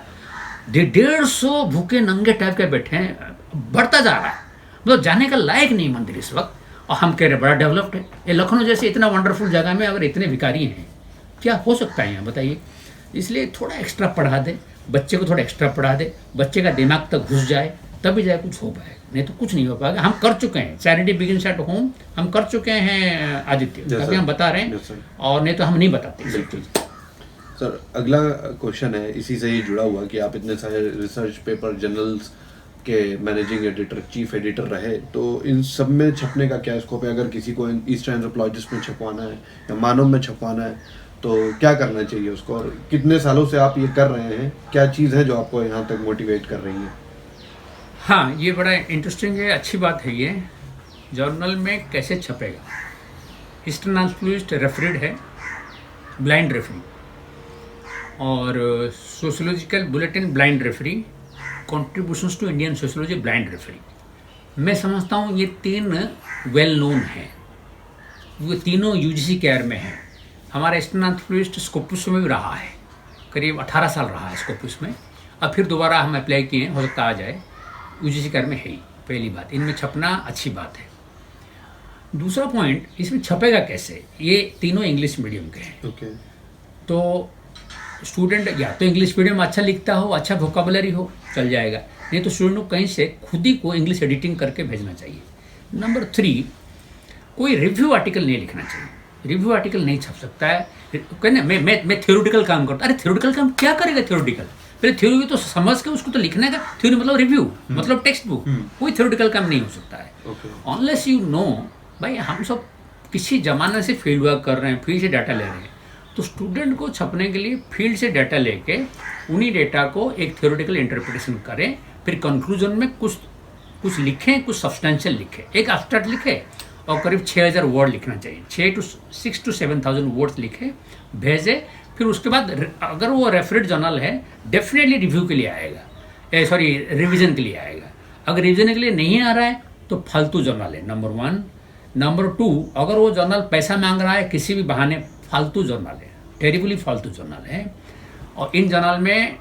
150 भूखे नंगे टाइप के बैठे हैं, बढ़ता जा रहा है, मतलब जाने का लायक नहीं मंदिर इस वक्त, और हम कह रहे बड़ा डेवलप्ड है। ये लखनऊ जैसे इतना वंडरफुल जगह में अगर इतने भिखारी हैं, क्या हो सकता है यहाँ बताइए? इसलिए थोड़ा एक्स्ट्रा पढ़ा दे, बच्चे को थोड़ा एक्स्ट्रा पढ़ा दे, बच्चे का दिमाग तक घुस जाए, तभी जाए कुछ हो पाएगा, नहीं तो कुछ नहीं हो पाएगा। हम कर चुके हैं, चैरिटी बिगिंस एट होम हम कर चुके हैं आदित्य, तभी हम बता रहे हैं, और नहीं तो हम नहीं बताते। बिल्कुल सर। अगला क्वेश्चन है इसी से ही जुड़ा हुआ कि आप इतने सारे रिसर्च पेपर, जर्नल्स के मैनेजिंग एडिटर, चीफ एडिटर रहे, तो इन सब में छपने का क्या स्कोप है? अगर किसी को ईस्टर्न एंथ्रोपोलॉजिस्ट में छपवाना है या मानव में छपवाना है तो क्या करना चाहिए उसको, और कितने सालों से आप ये कर रहे हैं? क्या चीज़ है जो आपको यहाँ तक मोटिवेट कर रही है? हाँ, ये बड़ा इंटरेस्टिंग है, अच्छी बात है ये। जर्नल में कैसे छपेगा? ईस्टर्न एंथ्रोपोलॉजिस्ट रेफरेड है, ब्लाइंड रेफरी, और sociological bulletin blind referee, contributions to Indian sociology blind referee. मैं समझता हूँ ये 3 वेल नोन हैं, वो तीनों UGC केयर में हैं। हमारा ईस्टर्न एंथ्रोपोलॉजिस्ट स्कोपस में भी रहा है, करीब 18 साल रहा है स्कोपस में, अब फिर दोबारा हम अप्लाई किए हैं, हो सकता आ जाए। UGC केयर में है ही, पहली बात, इनमें छपना अच्छी बात है। दूसरा पॉइंट, इसमें छपेगा कैसे? ये तीनों इंग्लिश मीडियम के हैं, ओके। तो स्टूडेंट या तो इंग्लिश मीडियम अच्छा लिखता हो, अच्छा वोकेबुलरी हो, चल जाएगा, नहीं तो स्टूडेंट को कहीं से खुद ही को इंग्लिश एडिटिंग करके भेजना चाहिए। नंबर 3, कोई रिव्यू आर्टिकल नहीं लिखना चाहिए। रिव्यू आर्टिकल नहीं छप सकता है, कहना मैं थ्योरेटिकल काम करता, अरे थ्योरेटिकल काम क्या करेगा? थ्योरेटिकल पहले थ्योरी तो समझ के उसको तो लिखने का, थ्योरी मतलब रिव्यू, मतलब टेक्स्ट बुक, कोई थ्योरेटिकल काम नहीं हो सकता है। अनलेस यू नो, भाई हम सब किसी जमाने से फील्ड वर्क कर रहे हैं, फील्ड से डाटा ले रहे हैं, तो स्टूडेंट को छपने के लिए फील्ड से डाटा लेके उन्हीं डेटा को एक थ्योरेटिकल इंटरप्रिटेशन करें, फिर कंक्लूजन में कुछ लिखें, कुछ सब्सटेंशियल लिखें, एक एब्स्ट्रैक्ट लिखे और करीब 6000 वर्ड लिखना चाहिए, 6 to 7,000 वर्ड्स लिखे, भेजे। फिर उसके बाद अगर वो रेफरेड जर्नल है, डेफिनेटली रिव्यू के लिए आएगा, रिवीजन के लिए आएगा। अगर रिवीजन के लिए नहीं आ रहा है तो फालतू जर्नल है, नंबर 1। नंबर 2, अगर वो जर्नल पैसा मांग रहा है किसी भी बहाने, फालतू जर्नल है, टेरिबली फालतू जर्नल है। और इन जर्नल में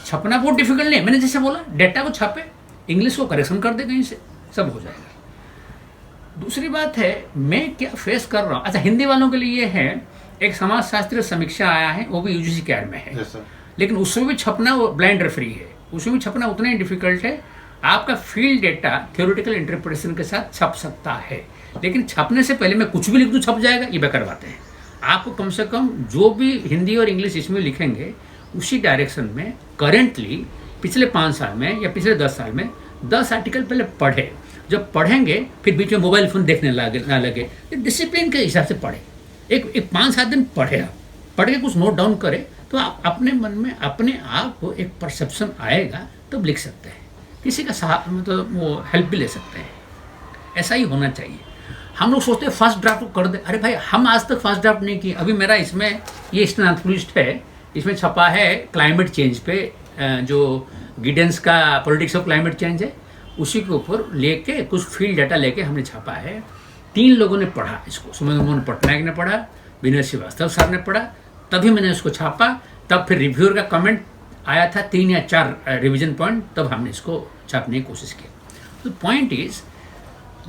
छपना बहुत डिफिकल्ट नहीं है, मैंने जैसे बोला, डेटा को छापे, इंग्लिश को करेक्शन कर दे, कहीं से सब हो जाएगा। दूसरी बात है, मैं क्या फेस कर रहा हूँ, अच्छा हिंदी वालों के लिए है, एक समाजशास्त्रीय समीक्षा आया है, वो भी UGC केयर में है, लेकिन उसमें भी छपना वो ब्लाइंड रेफरी है, उसमें भी छपना उतना ही डिफिकल्ट है। आपका फील्ड डेटा थ्योरेटिकल इंटरप्रिटेशन के साथ छप सकता है, लेकिन छपने से पहले मैं कुछ भी लिख दूँ छप जाएगा, ये बेकार बात है। आपको कम से कम जो भी हिंदी और इंग्लिश इसमें लिखेंगे, उसी डायरेक्शन में करेंटली पिछले 5 साल में या पिछले 10 साल में 10 आर्टिकल पहले पढ़े। जब पढ़ेंगे फिर बीच में मोबाइल फ़ोन देखने ना लगे, डिसिप्लिन के हिसाब से पढ़े, एक 5-7 दिन पढ़े, पढ़ के कुछ नोट डाउन करे, तो आप अपने मन में अपने आप को एक परसेप्शन आएगा, तब लिख सकते हैं, किसी का मतलब वो हेल्प भी ले सकते हैं। ऐसा ही होना चाहिए। हम लोग सोचते हैं फर्स्ट ड्राफ्ट को कर दे, अरे भाई हम आज तक फर्स्ट ड्राफ्ट नहीं किए। अभी मेरा इसमें ये ईस्टर्न एंथ्रोपोलॉजिस्ट है, इसमें छपा है क्लाइमेट चेंज पे, जो गिडेंस का पॉलिटिक्स ऑफ क्लाइमेट चेंज है, उसी के ऊपर लेके कुछ फील्ड डाटा लेके हमने छापा है। 3 लोगों ने पढ़ा इसको, सुमन मोहन पटनायक ने पढ़ा, विनय श्रीवास्तव सर ने पढ़ा, तभी मैंने उसको छापा। तब फिर रिव्यूअर का कमेंट आया था 3 या 4 रिवीजन पॉइंट, तब हमने इसको छापने की कोशिश की। तो पॉइंट इज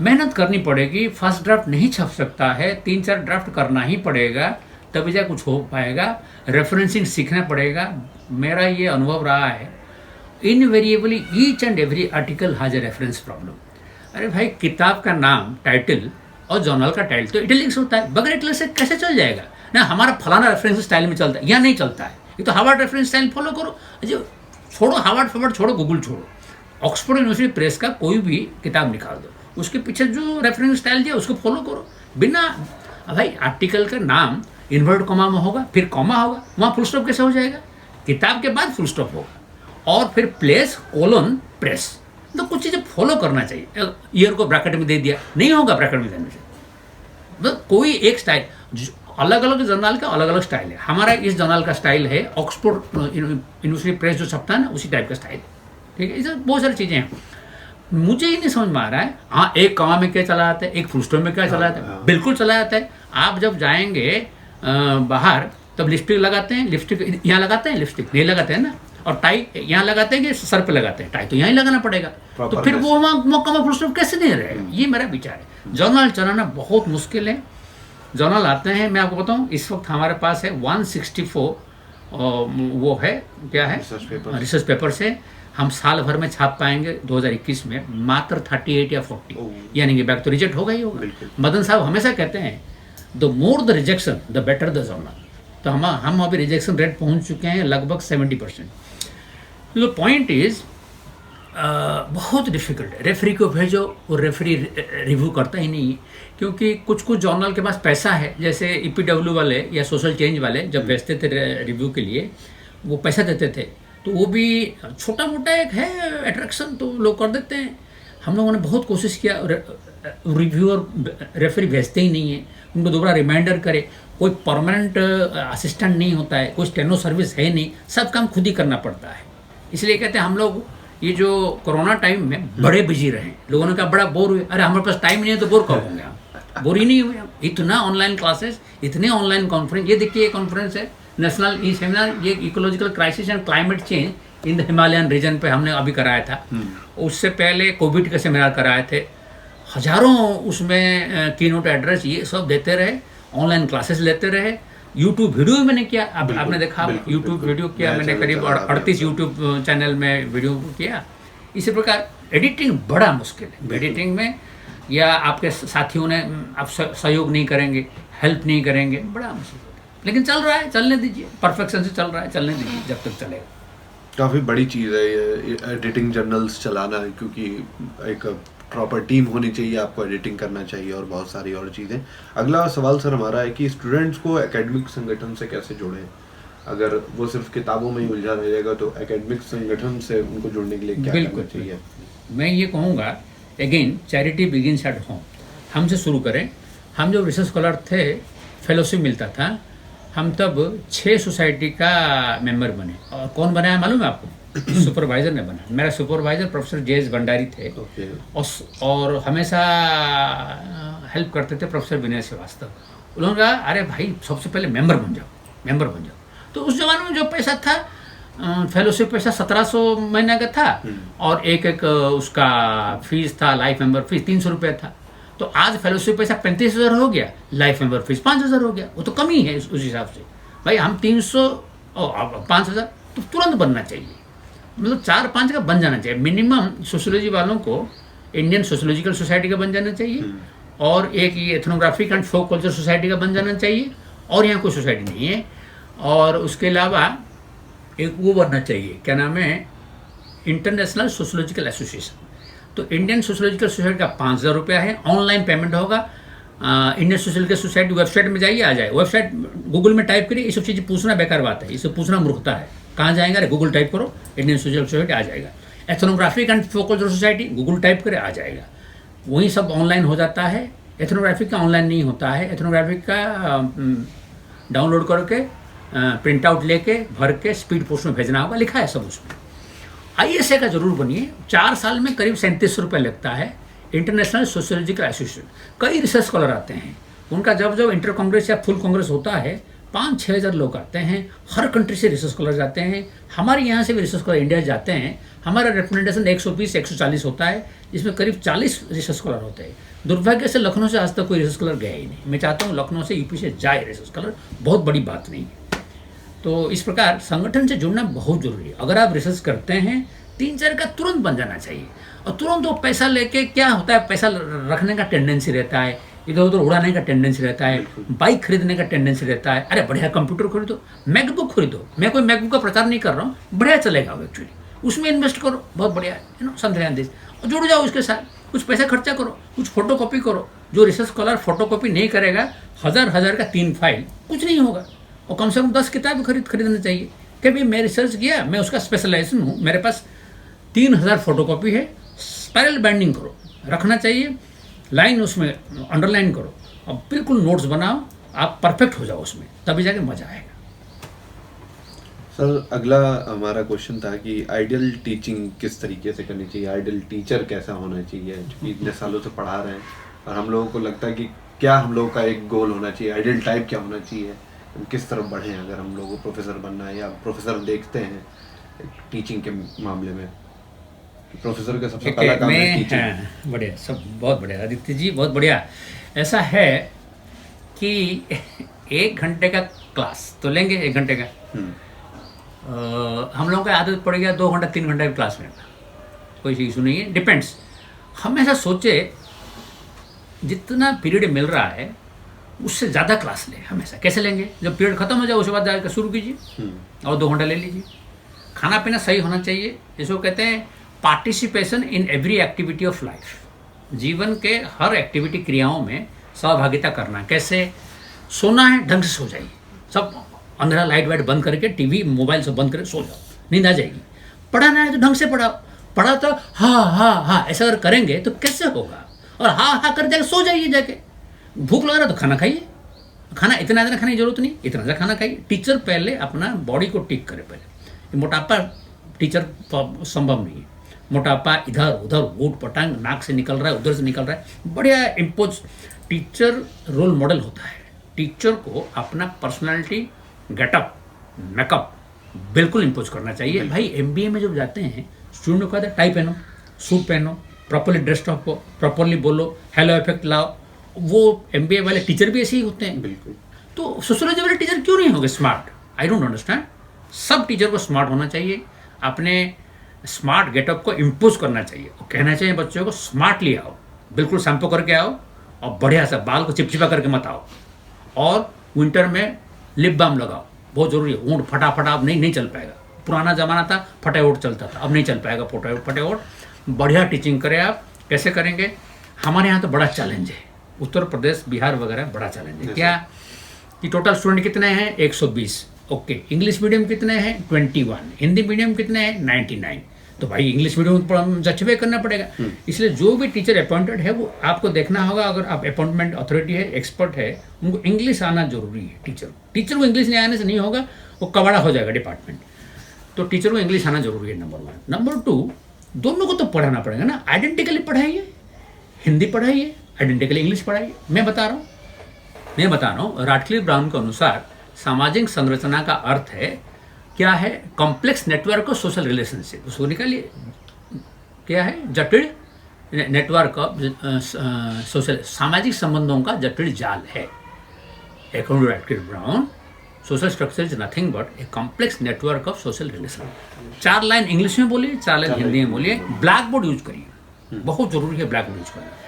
मेहनत करनी पड़ेगी, फर्स्ट ड्राफ्ट नहीं छप सकता है, 3-4 ड्राफ्ट करना ही पड़ेगा, तभी जा कुछ हो पाएगा। रेफरेंसिंग सीखना पड़ेगा। मेरा ये अनुभव रहा है, invariably each and every article has a reference problem. अरे भाई, किताब का नाम, टाइटल और जर्नल का टाइटल तो इटैलिक्स होता है, बगैर इटैलिक्स से कैसे चल जाएगा ना? हमारा फलाना रेफरेंस स्टाइल में चलता है, यहाँ नहीं चलता है। ये तो हार्वर्ड रेफरेंस स्टाइल फॉलो करो। जो छोड़ो हार्वर्ड छोड़ो, गूगल छोड़ो, ऑक्सफोर्ड यूनिवर्सिटी प्रेस का कोई भी किताब निकाल दो, उसके पीछे जो रेफरेंस स्टाइल दिया उसको फॉलो करो। बिना भाई, आर्टिकल का नाम इन्वर्ट कॉमा में होगा, फिर कॉमा होगा, वहाँ फुल स्टॉप कैसे हो जाएगा? किताब के बाद फुल स्टॉप होगा, और फिर प्लेस कोलन प्रेस। तो कुछ चीज़ें फॉलो करना चाहिए। ईयर को ब्रैकेट में दे दिया, नहीं होगा ब्रैकेट में देने से। मतलब कोई एक स्टाइल, अलग अलग जर्नल का अलग अलग स्टाइल है। हमारा इस जर्नल का स्टाइल है, ऑक्सफोर्ड यूनिवर्सिटी प्रेस जो छपता है ना, उसी टाइप का स्टाइल। ठीक है, इसे बहुत सारी चीज़ें हैं, मुझे ही नहीं समझ में आ रहा है। हाँ, एक कॉमा में क्या चला जाता है, एक फुल स्टॉप में क्या चला जाता है, बिल्कुल चला जाता है। आप जब जाएंगे बाहर, तब लिपस्टिक लगाते हैं, लिपस्टिक यहाँ लगाते हैं, लिपस्टिक नहीं लगाते हैं ना, और टाई यहाँ लगाते हैं कि सर पे लगाते हैं, टाई तो यहाँ ही लगाना पड़ेगा। तो फिर वो वहाँ फुल स्टॉप कैसे नहीं रहेगा? ये मेरा विचार है। जर्नल चलाना बहुत मुश्किल है। जर्नल आते हैं, मैं आपको बताऊं, इस वक्त हमारे पास है 164 वो है, क्या है, रिसर्च पेपर से हम साल भर में छाप पाएंगे 2021 में मात्र 38 या 40, यानी कि बैक तो रिजेक्ट होगा ही होगा। मदन साहब हमेशा कहते हैं, the more the rejection the better the journal. तो हम अभी रिजेक्शन रेट पहुंच चुके हैं लगभग 70%। तो पॉइंट इज बहुत डिफिकल्ट है। रेफरी को भेजो, और रेफरी रिव्यू करता ही नहीं है, क्योंकि कुछ जर्नल के पास पैसा है, जैसे EPW वाले या सोशल चेंज वाले जब भेजते थे रिव्यू के लिए, वो पैसा देते थे, तो वो भी छोटा मोटा एक है अट्रैक्शन, तो लोग कर देते हैं। हम लोगों ने बहुत कोशिश किया, रिव्यूअर रेफरी भेजते ही नहीं है, उनको दोबारा रिमाइंडर करे। कोई परमानेंट असिस्टेंट नहीं होता है, कोई स्टेनो सर्विस है नहीं, सब काम खुद ही करना पड़ता है। इसलिए कहते हैं हम लोग ये जो कोरोना टाइम में बड़े बिजी रहे, लोगों ने कहा बड़ा बोर हुए। अरे हमारे पास टाइम नहीं है तो बोर कब होंगे हम? बोर ही नहीं हुए हम। इतना ऑनलाइन क्लासेस, इतने ऑनलाइन कॉन्फ्रेंस। ये देखिए, कॉन्फ्रेंस है नेशनल ई सेमिनार, ये ecological crisis and climate change in the Himalayan region पे हमने अभी कराया था। उससे पहले कोविड के सेमिनार कराए थे, हजारों उसमें कीनोट एड्रेस ये सब देते रहे, ऑनलाइन क्लासेस लेते रहे। यूट्यूब वीडियो भी मैंने किया, आपने देखा, यूट्यूब वीडियो किया मैंने, करीब 38 यूट्यूब चैनल में वीडियो किया। इसी प्रकार एडिटिंग बड़ा मुश्किल है। एडिटिंग में या आपके साथियों ने आप सहयोग नहीं करेंगे, हेल्प नहीं करेंगे, बड़ा मुश्किल है। लेकिन चल रहा है, चलने दीजिए, परफेक्शन से चल रहा है, चलने दीजिए जब तक चलेगा। काफ़ी बड़ी चीज़ है ये एडिटिंग जर्नल्स चलाना, क्योंकि एक प्रॉपर टीम होनी चाहिए, आपको एडिटिंग करना चाहिए और बहुत सारी और चीज़ें। अगला सवाल सर हमारा है कि स्टूडेंट्स को एकेडमिक संगठन से कैसे जोड़ें? अगर वो सिर्फ किताबों में ही उलझा रहेगा तो एकेडमिक संगठन से उनको जुड़ने के लिए क्या करना चाहिए? मैं ये कहूँगा, again charity begins at home. हमसे शुरू करें। हम जब रिसर्च स्कॉलर थे, फेलोशिप मिलता था, हम तब 6 सोसाइटी का मेंबर बने। और कौन बनाया मालूम है आपको? सुपरवाइजर ने बना। मेरा सुपरवाइजर प्रोफेसर JS भंडारी थे, और हमेशा हेल्प करते थे प्रोफेसर विनय श्रीवास्तव। उन्होंने कहा, अरे भाई सबसे पहले मेंबर बन जाओ। तो उस जमाने में जो पैसा था, फेलोशिप पैसा 1700 महीने का था, और एक उसका फीस था, लाइफ मेंबर फीस 300 रुपये था। तो आज फेलोशिप पैसा 35,000 हो गया, लाइफ मेंबर फीस 5,000 हो गया। वो तो कमी है उस हिसाब से। भाई हम 300 और 5,000 तो तुरंत बनना चाहिए, मतलब 4-5 का बन जाना चाहिए मिनिमम। सोशियोलॉजी वालों को इंडियन सोशियोलॉजिकल सोसाइटी का बन जाना चाहिए, और एक ये ethnographic and folk culture society का बन जाना चाहिए, और यहाँ कोई सोसाइटी नहीं है। और उसके अलावा एक वो बनना चाहिए, क्या नाम है, इंटरनेशनल सोशियोलॉजिकल एसोसिएशन। तो इंडियन सोशियोलॉजिकल सोसाइटी का 5,000 रुपया है, ऑनलाइन पेमेंट होगा। इंडियन सोशियोलॉजिकल सोसाइटी वेबसाइट में जाइए, आ जाए। वेबसाइट गूगल में टाइप करिए, ये सब चीज़ें पूछना बेकार बात है, इसे पूछना मूर्खता है। कहाँ जाएगा? अरे गूगल टाइप करो, इंडियन सोशियोलॉजिकल सोसाइटी आ जाएगा। Ethnographic and folk culture society Google type करे, आ जाएगा। वही सब ऑनलाइन हो जाता है। एथनोग्राफिक का ऑनलाइन नहीं होता है, एथनोग्राफिक का डाउनलोड करके प्रिंट आउट लेके भर के स्पीड पोस्ट में भेजना होगा, लिखा है सब उसमें। ISA का जरूर बनिए। 4 साल में करीब 3700 रुपये लगता है। इंटरनेशनल सोशियोलॉजिकल एसोसिएशन, कई रिसर्च स्कॉलर आते हैं, उनका जब इंटर कांग्रेस या फुल कांग्रेस होता है 5-6 हज़ार लोग आते हैं, हर कंट्री से रिसर्च स्कॉलर जाते हैं, हमारे यहाँ से भी रिसर्च स्कॉलर इंडिया जाते हैं। हमारा रिप्रेजेंटेशन 120-140 होता है, जिसमें करीब 40 रिसर्च स्कॉलर होते हैं। दुर्भाग्य से लखनऊ से आज तक कोई रिसर्च स्कॉलर गया ही नहीं। मैं चाहता हूँ लखनऊ से यूपी से जाए रिसर्च स्कॉलर, बहुत बड़ी बात नहीं है। तो इस प्रकार संगठन से जुड़ना बहुत जरूरी है। अगर आप रिसर्च करते हैं 3-4 का तुरंत बन जाना चाहिए, और तुरंत वो पैसा लेके क्या होता है, पैसा रखने का टेंडेंसी रहता है, इधर उधर उड़ाने का टेंडेंसी रहता है, बाइक खरीदने का टेंडेंसी रहता है। अरे बढ़िया कंप्यूटर खरीदो, मैकबुक खरीदो, मैं कोई मैकबुक का प्रचार नहीं कर रहा हूँ, बढ़िया चलेगा वो एक्चुअली, उसमें इन्वेस्ट करो, बहुत बढ़िया है समथिंग दिस, और जुड़ जाओ उसके साथ, कुछ पैसा खर्चा करो, कुछ फोटो कॉपी करो। जो रिसर्च स्कॉलर फोटो कॉपी नहीं करेगा, 1000 का 3 फाइल, कुछ नहीं होगा। और कम से कम 10 किताब खरीदना चाहिए कि भाई मैं रिसर्च किया, मैं उसका स्पेशलाइजेशन हूँ, मेरे पास 3000 फोटो कॉपी है, स्पाइरल बाइंडिंग करो, रखना चाहिए, लाइन उसमें अंडरलाइन करो, और बिल्कुल नोट्स बनाओ, आप परफेक्ट हो जाओ उसमें, तभी जाके मजा आएगा। सर अगला हमारा क्वेश्चन था कि आइडियल टीचिंग किस तरीके से करनी चाहिए, आइडियल टीचर कैसा होना चाहिए, क्योंकि इतने सालों से पढ़ा रहे हैं और हम लोगों को लगता है कि क्या हम लोगों का एक गोल होना चाहिए, आइडियल टाइप क्या होना चाहिए, हम किस तरफ बढ़ें अगर हम लोगों को प्रोफेसर बनना है, या प्रोफेसर देखते हैं टीचिंग के मामले में, प्रोफेसर का सबसे पहला काम है टीचिंग। बढ़िया, सब बहुत बढ़िया आदित्य जी, बहुत बढ़िया। ऐसा है कि 1 घंटे का क्लास तो लेंगे, 1 घंटे का हम लोगों की आदत पड़ गया 2 घंटा 3 घंटे की क्लास में, कोई इशू नहीं है, डिपेंड्स। हमेशा सोचे जितना पीरियड मिल रहा है उससे ज़्यादा क्लास लें हमेशा। कैसे लेंगे, जब पीरियड खत्म हो जाए उसके बाद जाकर शुरू कीजिए और 2 घंटा ले लीजिए। खाना पीना सही होना चाहिए, जिसको कहते हैं participation in every activity of life. जीवन के हर एक्टिविटी क्रियाओं में सहभागिता करना। कैसे, सोना है ढंग से सो जाइए, सब अंधेरा लाइट वाइट बंद करके, टीवी मोबाइल सब बंद करके सो जाओ, नींद आ जाएगी। पढ़ाना है तो ढंग से पढ़ाओ, पढ़ा तो हाँ ऐसा अगर करेंगे तो कैसे होगा, और हाँ कर जाके सो जाइए जाके। भूख लग रहा तो खाना खाइए, खाना इतना खाने की जरूरत नहीं, इतना सा खाना खाइए। टीचर पहले अपना बॉडी को ठीक करे, पहले मोटापा टीचर संभव नहीं है, मोटापा इधर उधर ऊट पटांग नाक से निकल रहा है, उधर से निकल रहा है, बढ़िया इम्पोज। टीचर रोल मॉडल होता है, टीचर को अपना पर्सनालिटी, गेटअप, मेकअप बिल्कुल इम्पोज करना चाहिए। भाई MBA में जब जाते हैं स्टूडेंट को कहते हैं टाई पहनो, सूट पहनो, प्रॉपरली ड्रेस्ड अप हो, प्रॉपरली बोलो, हेलो इफेक्ट लाओ। वो MBA वाले टीचर भी ऐसे ही होते हैं। बिल्कुल। तो सोशियोलॉजी वाले टीचर क्यों नहीं होंगे स्मार्ट? I don't understand. सब टीचर को स्मार्ट होना चाहिए, अपने स्मार्ट गेटअप को इम्पोज करना चाहिए और कहना चाहिए बच्चों को स्मार्टली आओ, बिल्कुल शैम्पू करके आओ और बढ़िया सा बाल को चिपचिपा करके मत आओ, और विंटर में लिप बाम लगाओ, बहुत जरूरी है। ऊँट फटाफट अब नहीं चल पाएगा। पुराना ज़माना था फटे ओट चलता था, अब नहीं चल पाएगा फटे ओट। बढ़िया टीचिंग करें आप। कैसे करेंगे? हमारे यहाँ तो बड़ा चैलेंज है, उत्तर प्रदेश बिहार वगैरह बड़ा चैलेंज है। क्या कि टोटल स्टूडेंट कितने हैं? 120। ओके, इंग्लिश मीडियम कितने हैं? 21। हिंदी मीडियम कितने हैं? 99। तो भाई इंग्लिश मीडियम जचवे करना पड़ेगा। इसलिए जो भी टीचर अपॉइंटेड है वो आपको देखना होगा। अगर आप अपॉइंटमेंट अथॉरिटी है, एक्सपर्ट है, उनको इंग्लिश आना जरूरी है। टीचर को इंग्लिश नहीं आने से नहीं होगा, वो कबाड़ा हो जाएगा डिपार्टमेंट। तो टीचर को इंग्लिश आना जरूरी है, नंबर 1। नंबर 2, दोनों को तो पढ़ाना पड़ेगा ना। आइडेंटिकली पढ़ाइए, हिंदी पढ़ाइए, आइडेंटिकली इंग्लिश पढ़ाइए। मैं बता रहा हूँ राटक्लिफ ब्राउन के अनुसार सामाजिक संरचना का अर्थ है क्या है? Complex network of social relationship. उसको निकालिए, क्या है? जटिल नेटवर्क ऑफ सोशल, सामाजिक संबंधों का जटिल जाल है। According to Radcliffe Brown, social structure is nothing but a complex network of social relation. 4 line English में बोलिए, 4 लाइन हिंदी में बोलिए। ब्लैक बोर्ड यूज करिए, बहुत जरूरी है ब्लैक बोर्ड यूज करना।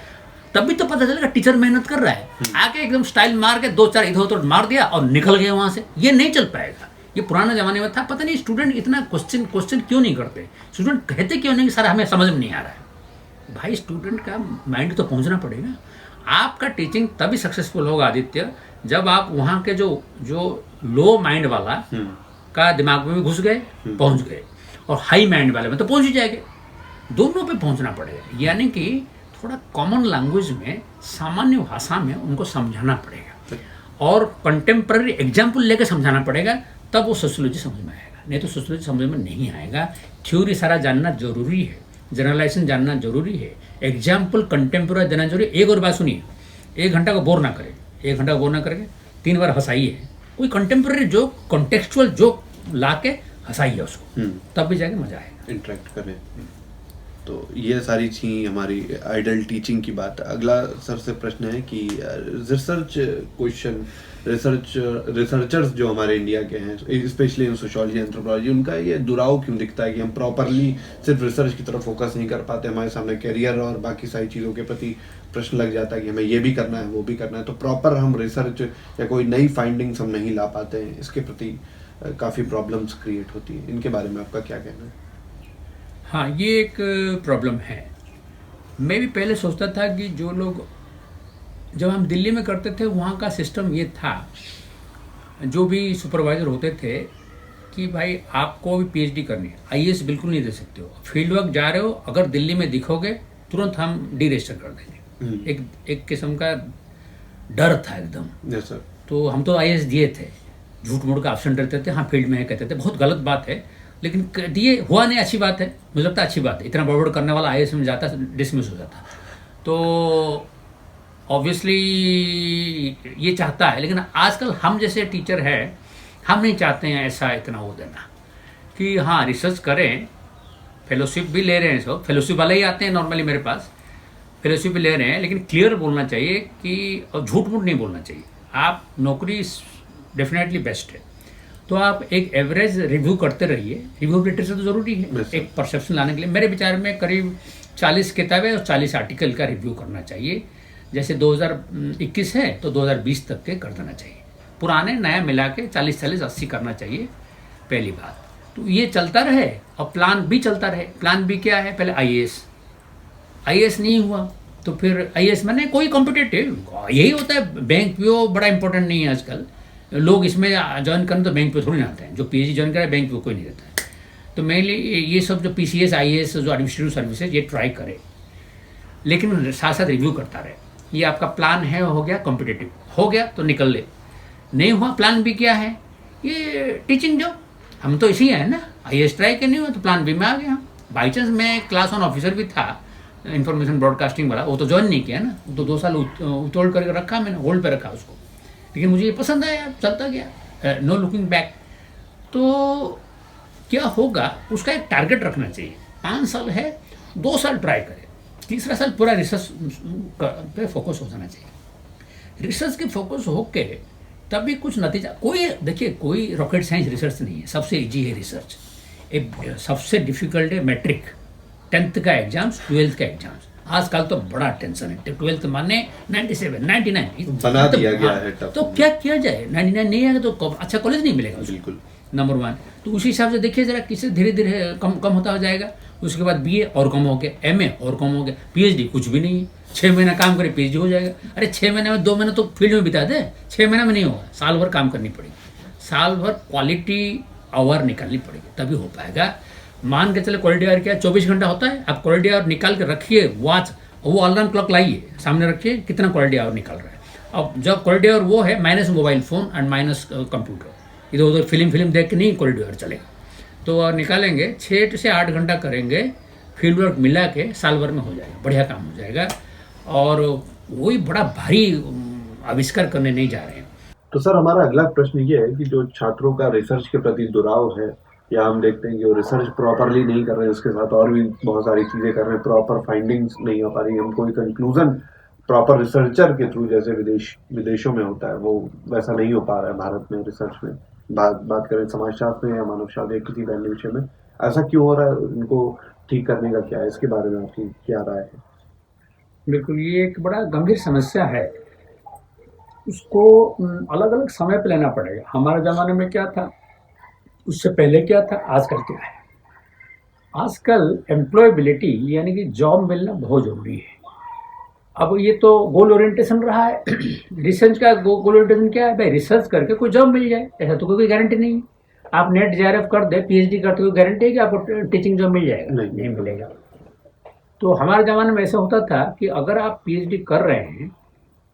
तभी तो पता चलेगा टीचर मेहनत कर रहा है। आके एकदम स्टाइल मार के 2-4 इधर उधर मार दिया और निकल गए वहां से, ये नहीं चल पाएगा। ये पुराने जमाने में था। पता नहीं स्टूडेंट इतना क्वेश्चन क्यों नहीं करते, स्टूडेंट कहते क्यों नहीं कि सर हमें समझ में नहीं आ रहा है। भाई स्टूडेंट का माइंड तो पहुंचना पड़ेगा। आपका टीचिंग तभी सक्सेसफुल होगा आदित्य, जब आप वहाँ के जो लो माइंड वाला का दिमाग में भी घुस गए, पहुंच गए, और हाई माइंड वाले में तो पहुंच ही जाएंगे। दोनों पे पहुंचना पड़ेगा, यानी कि थोड़ा कॉमन लैंग्वेज में, सामान्य भाषा में उनको समझाना पड़ेगा और कंटेम्प्रेरी एग्जाम्पल लेके समझाना पड़ेगा, तब वो सोशियोलॉजी समझ में आएगा। नहीं तो सोशियोलॉजी समझ में नहीं आएगा। थ्योरी सारा जानना जरूरी है, जनरलाइजेशन जानना जरूरी है, एग्जाम्पल कंटेम्प्रेरी देना जरूरी है। एक और बात सुनिए, 1 घंटा को बोर ना करें, 1 घंटा को बोर ना करके 3 बार हंसाइए, कोई कंटेम्प्रेरी जोक, कॉन्टेक्चुअल जोक ला के हंसाइए उसको, तब भी जाके मजा आएगा। इंटरेक्ट करें। तो ये सारी थी हमारी आइडल टीचिंग की बात। अगला सर से प्रश्न है कि रिसर्च क्वेश्चन, रिसर्चर्स जो हमारे इंडिया के हैं, स्पेशली इन सोशियोलॉजी एंथ्रोपोलॉजी, उनका ये दुराव क्यों दिखता है कि हम प्रॉपरली सिर्फ रिसर्च की तरफ फोकस नहीं कर पाते, हमारे सामने करियर और बाकी सारी चीज़ों के प्रति प्रश्न लग जाता है कि हमें ये भी करना है, वो भी करना है, तो प्रॉपर हम रिसर्च या कोई नई फाइंडिंग्स हम नहीं ला पाते हैं, इसके प्रति काफ़ी प्रॉब्लम्स क्रिएट होती हैं। इनके बारे में आपका क्या कहना है? हाँ, ये एक प्रॉब्लम है। मैं भी पहले सोचता था कि जो लोग, जब हम दिल्ली में करते थे वहाँ का सिस्टम ये था, जो भी सुपरवाइज़र होते थे कि भाई आपको भी पीएचडी करनी है, आईएएस बिल्कुल नहीं दे सकते हो, फील्ड वर्क जा रहे हो, अगर दिल्ली में दिखोगे तुरंत हम डी रजिस्टर कर देंगे। एक किस्म का डर था एकदम। Yes sir. तो हम तो आईएएस दिए थे, झूठ मूठ का ऑप्शन रहते थे, हाँ फील्ड में है कहते थे, बहुत गलत बात है, लेकिन दिए, हुआ नहीं, अच्छी बात है, मुझे लगता है अच्छी बात है। इतना बड़बड़ करने वाला आईएएस में जाता, डिसमिस हो जाता। तो ऑब्वियसली ये चाहता है, लेकिन आजकल हम जैसे टीचर है, हम नहीं चाहते हैं ऐसा इतना वो देना कि हाँ रिसर्च करें, फेलोशिप भी ले रहे हैं, सब फेलोशिप वाले ही आते हैं नॉर्मली मेरे पास, फेलोशिप भी ले रहे हैं, लेकिन क्लियर बोलना चाहिए कि, और झूठ मूठ नहीं बोलना चाहिए। आप नौकरी डेफिनेटली बेस्ट है, तो आप एक एवरेज रिव्यू करते रहिए। रिव्यू लिटरेचर तो ज़रूरी है एक परसेप्शन लाने के लिए। मेरे विचार में करीब 40 किताबें और 40 आर्टिकल का रिव्यू करना चाहिए। जैसे 2021 है तो 2020 तक के कर देना चाहिए, पुराने नया मिला के 40-40-80 करना चाहिए, पहली बात। तो ये चलता रहे और प्लान भी चलता रहे। प्लान भी क्या है, पहले आईएएस नहीं हुआ तो फिर आईएएस मैंने कोई कॉम्पिटेटिव, यही होता है। बैंक पीओ बड़ा इंपॉर्टेंट नहीं है आजकल, लोग इसमें ज्वाइन करने तो बैंक पे थोड़ी ना आते हैं, जो पीएचडी ज्वाइन करे बैंक पे कोई नहीं रहता है। तो मेनली ये सब जो पीसीएस आईएएस जो एडमिनिस्ट्रेटिव सर्विसेज, ये ट्राई करे, लेकिन साथ साथ रिव्यू करता रहे। ये आपका प्लान है, हो गया कॉम्पिटेटिव, हो गया तो निकल ले, नहीं हुआ प्लान बी क्या है, ये टीचिंग जॉब, हम तो इसी है ना, आईएएस ट्राई के नहीं हुआ तो प्लान बी में आ गया। बाई चांस मैं क्लास 1 ऑफिसर भी था, इंफॉर्मेशन ब्रॉडकास्टिंग वाला, वो तो ज्वाइन नहीं किया ना, तो 2 साल उतोड़ करके रखा मैंने, होल्ड पे रखा उसको, लेकिन मुझे ये पसंद आया, चलता गया, नो लुकिंग बैक। तो क्या होगा, उसका एक टारगेट रखना चाहिए। 5 साल है, 2 साल ट्राई करें, तीसरा साल पूरा रिसर्च पे फोकस हो जाना चाहिए। रिसर्च के फोकस होके तभी कुछ नतीजा, कोई देखिए कोई रॉकेट साइंस रिसर्च नहीं है, सबसे इजी है रिसर्च। एक सबसे डिफिकल्ट है मैट्रिक, 10th का एग्जाम्स, 12th का एग्जाम्स। आजकल तो बड़ा टेंशन है, 12th माने 97, 99 बना दिया गया है। तो क्या किया जाए, 99 नहीं आएगा तो अच्छा कॉलेज नहीं मिलेगा बिल्कुल, नंबर 1। तो उसी हिसाब से देखिए जरा, किससे धीरे धीरे कम होता जाएगा। उसके बाद बीए और कम हो गया, एमए और कम हो गया, पीएचडी कुछ भी नहीं है, 6 महीना काम करे पीएचडी हो जाएगा। अरे 6 महीने में 2 महीने तो फील्ड में बिता दे, 6 महीने में नहीं होगा, साल भर काम करनी पड़ेगी, साल भर क्वालिटी आवर निकालनी पड़ेगी, तभी हो पाएगा। मान के चले क्वालिटी आवर क्या 24 घंटा होता है, आप क्वालिटी आवर निकाल के रखिए, वॉच वो अलार्म क्लॉक लाइए सामने रखिए, कितना क्वालिटी आवर निकल रहा है। अब जब क्वालिटी आवर वो है minus mobile phone and minus computer, इधर उधर फिल्म देख के नहीं क्वालिटी आवर चलेगा। तो निकालेंगे 6 से 8 घंटा करेंगे, फील्ड वर्क मिला के साल भर में हो जाएगा, बढ़िया काम हो जाएगा, और वही बड़ा भारी आविष्कार करने नहीं जा रहे हैं। तो सर हमारा अगला प्रश्न ये है कि जो छात्रों का रिसर्च के प्रति दुराव है, या हम देखते हैं कि वो रिसर्च प्रॉपरली नहीं कर रहे हैं, उसके साथ और भी बहुत सारी चीज़ें कर रहे हैं, प्रॉपर फाइंडिंग्स नहीं हो पा रही, हम कोई कंक्लूजन प्रॉपर रिसर्चर के थ्रू जैसे विदेशों में होता है, वो वैसा नहीं हो पा रहा है भारत में रिसर्च में। बात करें समाजशास्त्र में या मानवशास्त्र या किसी भी अन्य विषय में, ऐसा क्यों हो रहा है, उनको ठीक करने का क्या है, इसके बारे में आपकी क्या राय है? बिल्कुल, ये एक बड़ा गंभीर समस्या है, उसको अलग अलग समय पे लेना पड़ेगा। हमारे ज़माने में क्या था, उससे पहले क्या था, आजकल क्या है। आजकल एम्प्लॉयबिलिटी यानी कि जॉब मिलना बहुत ज़रूरी है। अब ये तो गोल ओरिएंटेशन रहा है रिसर्च का गोल ओरिएंटेशन क्या है, भाई रिसर्च करके कोई जॉब मिल जाए, ऐसा तो कोई गारंटी नहीं। आप नेट जेआरएफ कर दे, पीएचडी करते कोई गारंटी है कि आपको टीचिंग जॉब मिल जाएगा? नहीं मिलेगा। तो हमारे ज़माने में ऐसा होता था कि अगर आप पीएचडी कर रहे हैं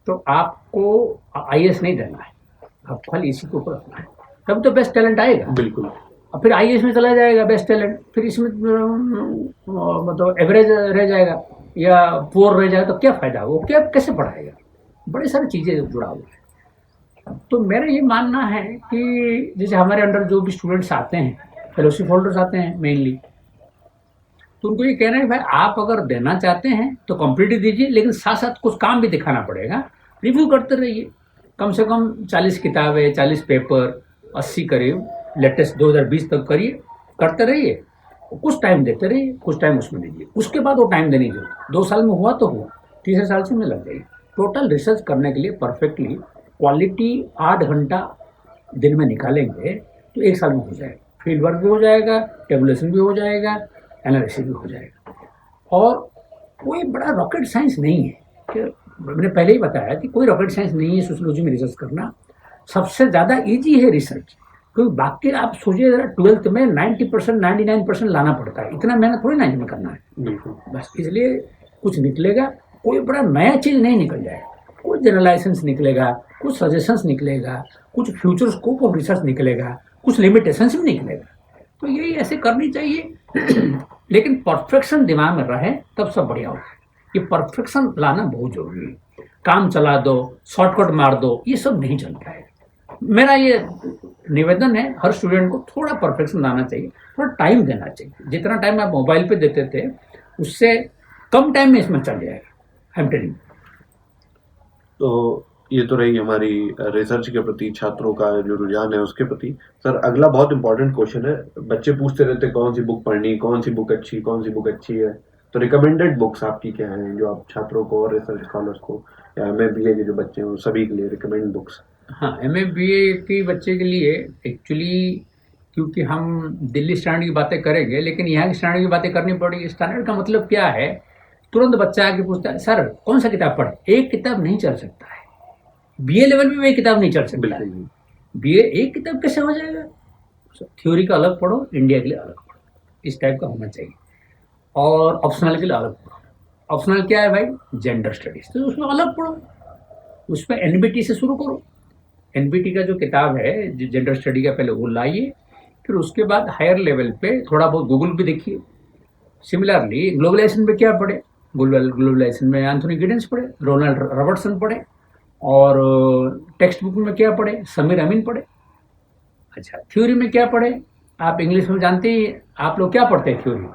तो आपको आईएएस नहीं देना है, आपको खाली इसी के ऊपर रखना है, तब तो बेस्ट टैलेंट आएगा। बिल्कुल। और फिर आईएएस में चला जाएगा बेस्ट टैलेंट, फिर इसमें मतलब एवरेज रह जाएगा या पुअर रह जाएगा, तो क्या फ़ायदा, वो क्या कैसे पढ़ाएगा? बड़ी सारी चीज़ें जुड़ा हुआ है। तो मेरा ये मानना है कि जैसे हमारे अंडर जो भी स्टूडेंट्स आते हैं, फेलोशिप होल्डर्स आते हैं मेनली, तो उनको ये कहना है भाई आप अगर देना चाहते हैं तो कंप्लीट ही दीजिए, लेकिन साथ साथ कुछ काम भी दिखाना पड़ेगा, रिव्यू करते रहिए। कम से कम 40 किताबें, 40 पेपर, 80 करीब लेटेस्ट 2020 तक करिए, करते रहिए, कुछ टाइम देते रहिए, कुछ टाइम उसमें दीजिए, उसके बाद वो टाइम देने की जरूरत 2 साल में हुआ तो हुआ, तीसरे साल से में लग जाएगी। टोटल रिसर्च करने के लिए परफेक्टली क्वालिटी 8 घंटा दिन में निकालेंगे तो 1 साल में हो जाएगा, फील्ड वर्क भी हो जाएगा, टेबुलेशन भी हो जाएगा, एनालिसिस भी हो जाएगा। और कोई बड़ा रॉकेट साइंस नहीं है कि मैंने पहले ही बताया कि कोई रॉकेट साइंस नहीं है सोशियोलॉजी में रिसर्च करना। सबसे ज़्यादा इजी है रिसर्च, क्योंकि बाकी आप सोचिए जरा 12th में 90% 99% लाना पड़ता है, इतना मेहनत थोड़ी 90 में करना है। बस इसलिए कुछ निकलेगा, कोई बड़ा नया चीज़ नहीं निकल जाएगा, कुछ जनरलाइजेशंस निकलेगा, कुछ सजेशंस निकलेगा, कुछ फ्यूचर स्कोप ऑफ रिसर्च निकलेगा, कुछ लिमिटेशंस भी निकलेगा। तो यही ऐसे करनी चाहिए लेकिन परफेक्शन दिमाग में रहे तब सब बढ़िया होगा। ये परफेक्शन लाना बहुत जरूरी है। काम चला दो, शॉर्टकट मार दो, ये सब नहीं चलता है। मेरा ये निवेदन है, हर स्टूडेंट को थोड़ा परफेक्शन लाना चाहिए, थोड़ा टाइम देना चाहिए। जितना टाइम आप मोबाइल पे देते थे उससे कम टाइम में इसमें चल जाएगा, आई एम टेलिंग। तो ये तो रही हमारी रिसर्च के प्रति छात्रों का जो रुझान है उसके प्रति। सर अगला बहुत इंपॉर्टेंट क्वेश्चन है, बच्चे पूछते रहते हैं कौन सी बुक पढ़नी, कौन सी बुक अच्छी, कौन सी बुक अच्छी है। तो रिकमेंडेड बुक्स आपकी क्या हैं जो आप छात्रों को और रिसर्च स्कॉलर्स को या MA BA के जो बच्चे हैं सभी के लिए रिकमेंड बुक्स? हाँ, MA BA के बच्चे के लिए एक्चुअली, क्योंकि हम दिल्ली स्टैंडर्ड की बातें करेंगे लेकिन यहाँ की स्टैंडर्ड की बातें करनी पड़ेगी। स्टैंडर्ड का मतलब क्या है, तुरंत बच्चा आके पूछता है सर कौन सा किताब पढ़े। एक किताब नहीं चल सकता है, BA लेवल में एक किताब नहीं चल सकता है। BA एक किताब कैसे हो जाएगा? थ्योरी का अलग पढ़ो, इंडिया के लिए अलग पढ़ो, इस टाइप का होना चाहिए। और ऑप्शनल के लिए अलग पढ़ो। ऑप्शनल क्या है भाई? जेंडर स्टडीज, तो उसमें अलग पढ़ो, उसमें NBT से शुरू करो। NBT का जो किताब है जेंडर स्टडी का, पहले वो लाइए, फिर उसके बाद हायर लेवल पे थोड़ा बहुत गूगल भी देखिए। सिमिलरली ग्लोबलाइजेशन पे क्या पढ़े? ग्लोबलाइजेशन में एंथोनी गिडेंस पढ़े, रोनाल्ड रॉबर्टसन पढ़े, और टेक्स्ट बुक में क्या पढ़े? समीर अमीन पढ़े। अच्छा, थ्योरी में क्या पढ़े? आप इंग्लिश में जानते ही, आप लोग क्या पढ़ते हैं थ्योरी में?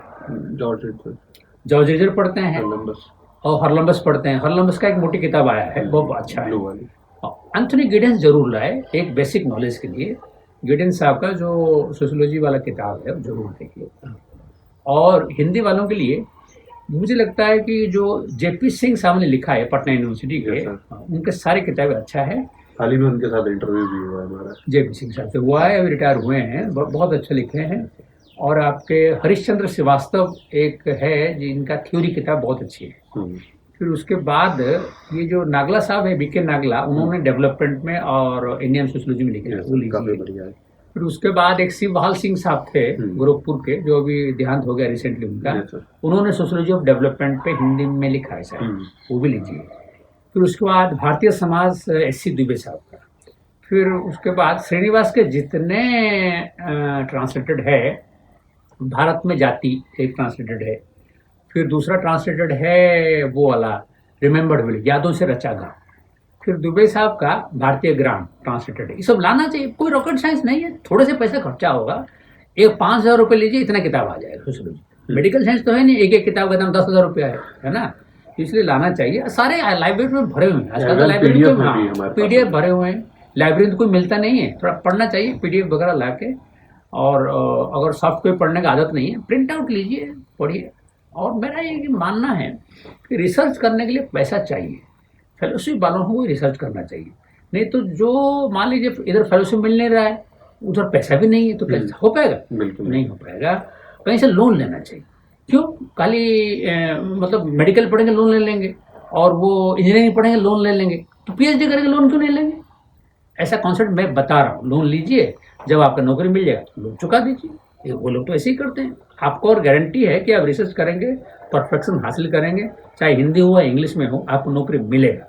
जॉर्ज रिजर पढ़ते हैं और हरलम्बस पढ़ते हैं। हरलम्बस का एक मोटी किताब आया है, बहुत अच्छा है। एंथोनी गिडेंस जरूर लाए एक बेसिक नॉलेज के लिए। गिडेंस साहब का जो सोशियोलॉजी वाला किताब है जरूर देखिए। और हिंदी वालों के लिए मुझे लगता है कि जो JP सिंह साहब ने लिखा है पटना यूनिवर्सिटी के, उनके सारे किताबें अच्छा है। हाल ही में उनके साथ इंटरव्यू भी हुआ है हमारा, JP सिंह साहब से हुआ है, अभी रिटायर हुए हैं, बहुत अच्छे लिखे हैं। और आपके हरिश्चंद्र श्रीवास्तव एक है जिनका थ्योरी किताब बहुत अच्छी है। फिर उसके बाद ये जो नागला साहब है, BK नागला, उन्होंने डेवलपमेंट में और इंडियन सोशियोलॉजी में लिखे, वो लीजिए। फिर उसके बाद एक शिवहाल सिंह साहब थे गोरखपुर के, जो अभी देहांत हो गया रिसेंटली उनका, उन्होंने सोशियोलॉजी ऑफ डेवलपमेंट पे हिंदी में लिखा है शायद, वो भी लीजिए। फिर उसके बाद भारतीय समाज SC दुबे साहब का। फिर उसके बाद श्रीनिवास के जितने ट्रांसलेटेड है, भारत में जाति एक ट्रांसलेटेड है, फिर दूसरा ट्रांसलेटेड है वो वाला रिमेंबर्ड विलेज, यादों से रचा गाँव। फिर दुबे साहब का भारतीय ग्राम ट्रांसलेटेड है। ये सब लाना चाहिए, कोई रॉकेट साइंस नहीं है, थोड़े से पैसे खर्चा होगा, एक 5,000 रुपये लीजिए, इतना किताब आ जाएगा सोशियोलॉजी। मेडिकल साइंस तो है नहीं, एक किताब का दाम 10,000 रुपया है ना, इसलिए लाना चाहिए। सारे लाइब्रेरी में भरे हुए हैं आजकल, तो लाइब्रेरी में PDF भरे हुए हैं, लाइब्रेरी में कोई मिलता नहीं है, थोड़ा पढ़ना चाहिए PDF वगैरह ला के। और अगर सॉफ्ट कॉपी पढ़ने का आदत नहीं है, प्रिंट आउट लीजिए, पढ़िए। और मेरा ये मानना है कि रिसर्च करने के लिए पैसा चाहिए, फेलोशिप वालों को रिसर्च करना चाहिए। नहीं तो जो मान लीजिए इधर फेलोशिप मिल नहीं रहा है, उधर पैसा भी नहीं है, तो कैसे हो पाएगा? बिल्कुल नहीं हो पाएगा। कहीं से लोन लेना चाहिए। क्यों? खाली मतलब मेडिकल पढ़ेंगे लोन ले लेंगे, और वो इंजीनियरिंग पढ़ेंगे लोन ले लेंगे, तो PhD करेंगे लोन क्यों नहीं लेंगे? ऐसा कॉन्सेप्ट मैं बता रहा हूँ। लोन लीजिए, जब आपका नौकरी मिल जाएगा तो लोन चुका दीजिए। वो लोग तो ऐसे ही करते हैं। आपको और गारंटी है कि आप रिसर्च करेंगे, परफेक्शन हासिल करेंगे, चाहे हिंदी हो या इंग्लिश में हो, आपको नौकरी मिलेगा।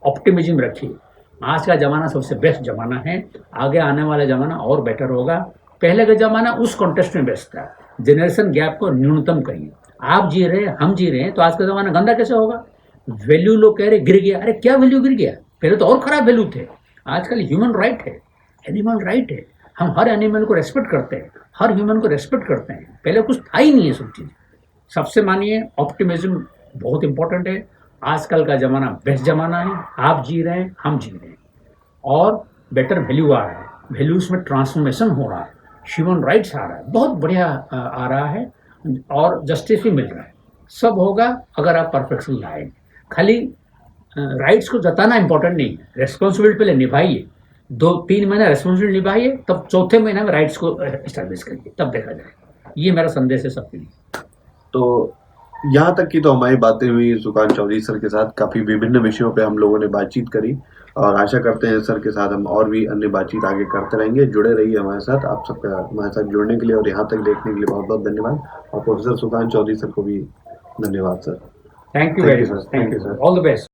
ऑप्टिमिज्म रखिए। आज का ज़माना सबसे बेस्ट ज़माना है, आगे आने वाला ज़माना और बेटर होगा। पहले का ज़माना उस कॉन्टेक्स्ट में बेस्ट था। जनरेशन गैप को न्यूनतम करिए। आप जी रहे हैं, हम जी रहे हैं, तो आज का ज़माना गंदा कैसे होगा? वैल्यू लोग कह रहे गिर गया, अरे क्या वैल्यू गिर गया? पहले तो और ख़राब वैल्यू थे, आजकल ह्यूमन राइट है, एनिमल राइट है। हम हर एनिमल को रेस्पेक्ट करते हैं, हर ह्यूमन को रेस्पेक्ट करते हैं। पहले कुछ था ही नहीं है सब चीज़। सबसे मानिए ऑप्टिमिज्म बहुत इंपॉर्टेंट है। आजकल का ज़माना बेस्ट ज़माना है, आप जी रहे हैं, हम जी रहे हैं, और बेटर वैल्यू आ रहा है, वैल्यूज़ में ट्रांसफॉर्मेशन हो रहा है, ह्यूमन राइट्स आ रहा है, बहुत बढ़िया आ रहा है, और जस्टिस भी मिल रहा है। सब होगा अगर आप परफेक्शन लाएंगे। खाली राइट्स को जताना इंपॉर्टेंट नहीं है, रेस्पॉन्सिबिलिटी पहले निभाइए, 2-3 महीना रेस्पॉन्सिबिलिटी निभाइए, तब चौथे महीने में राइट्स को एस्टैब्लिश करिए, तब देखा जाएगा। ये मेरा संदेश है सबके लिए। तो यहाँ तक की तो हमारी बातें हुई सुकांत चौधरी सर के साथ, काफ़ी विभिन्न विषयों पे हम लोगों ने बातचीत करी, और आशा करते हैं सर के साथ हम और भी अन्य बातचीत आगे करते रहेंगे। जुड़े रहिए हमारे साथ। आप सबका हमारे साथ जुड़ने के लिए और यहाँ तक देखने के लिए बहुत बहुत धन्यवाद, और प्रोफेसर सुकांत चौधरी सर को भी धन्यवाद sir. Thank you Thank very you, sir. Much, Thank thank you, you, sir. All the best.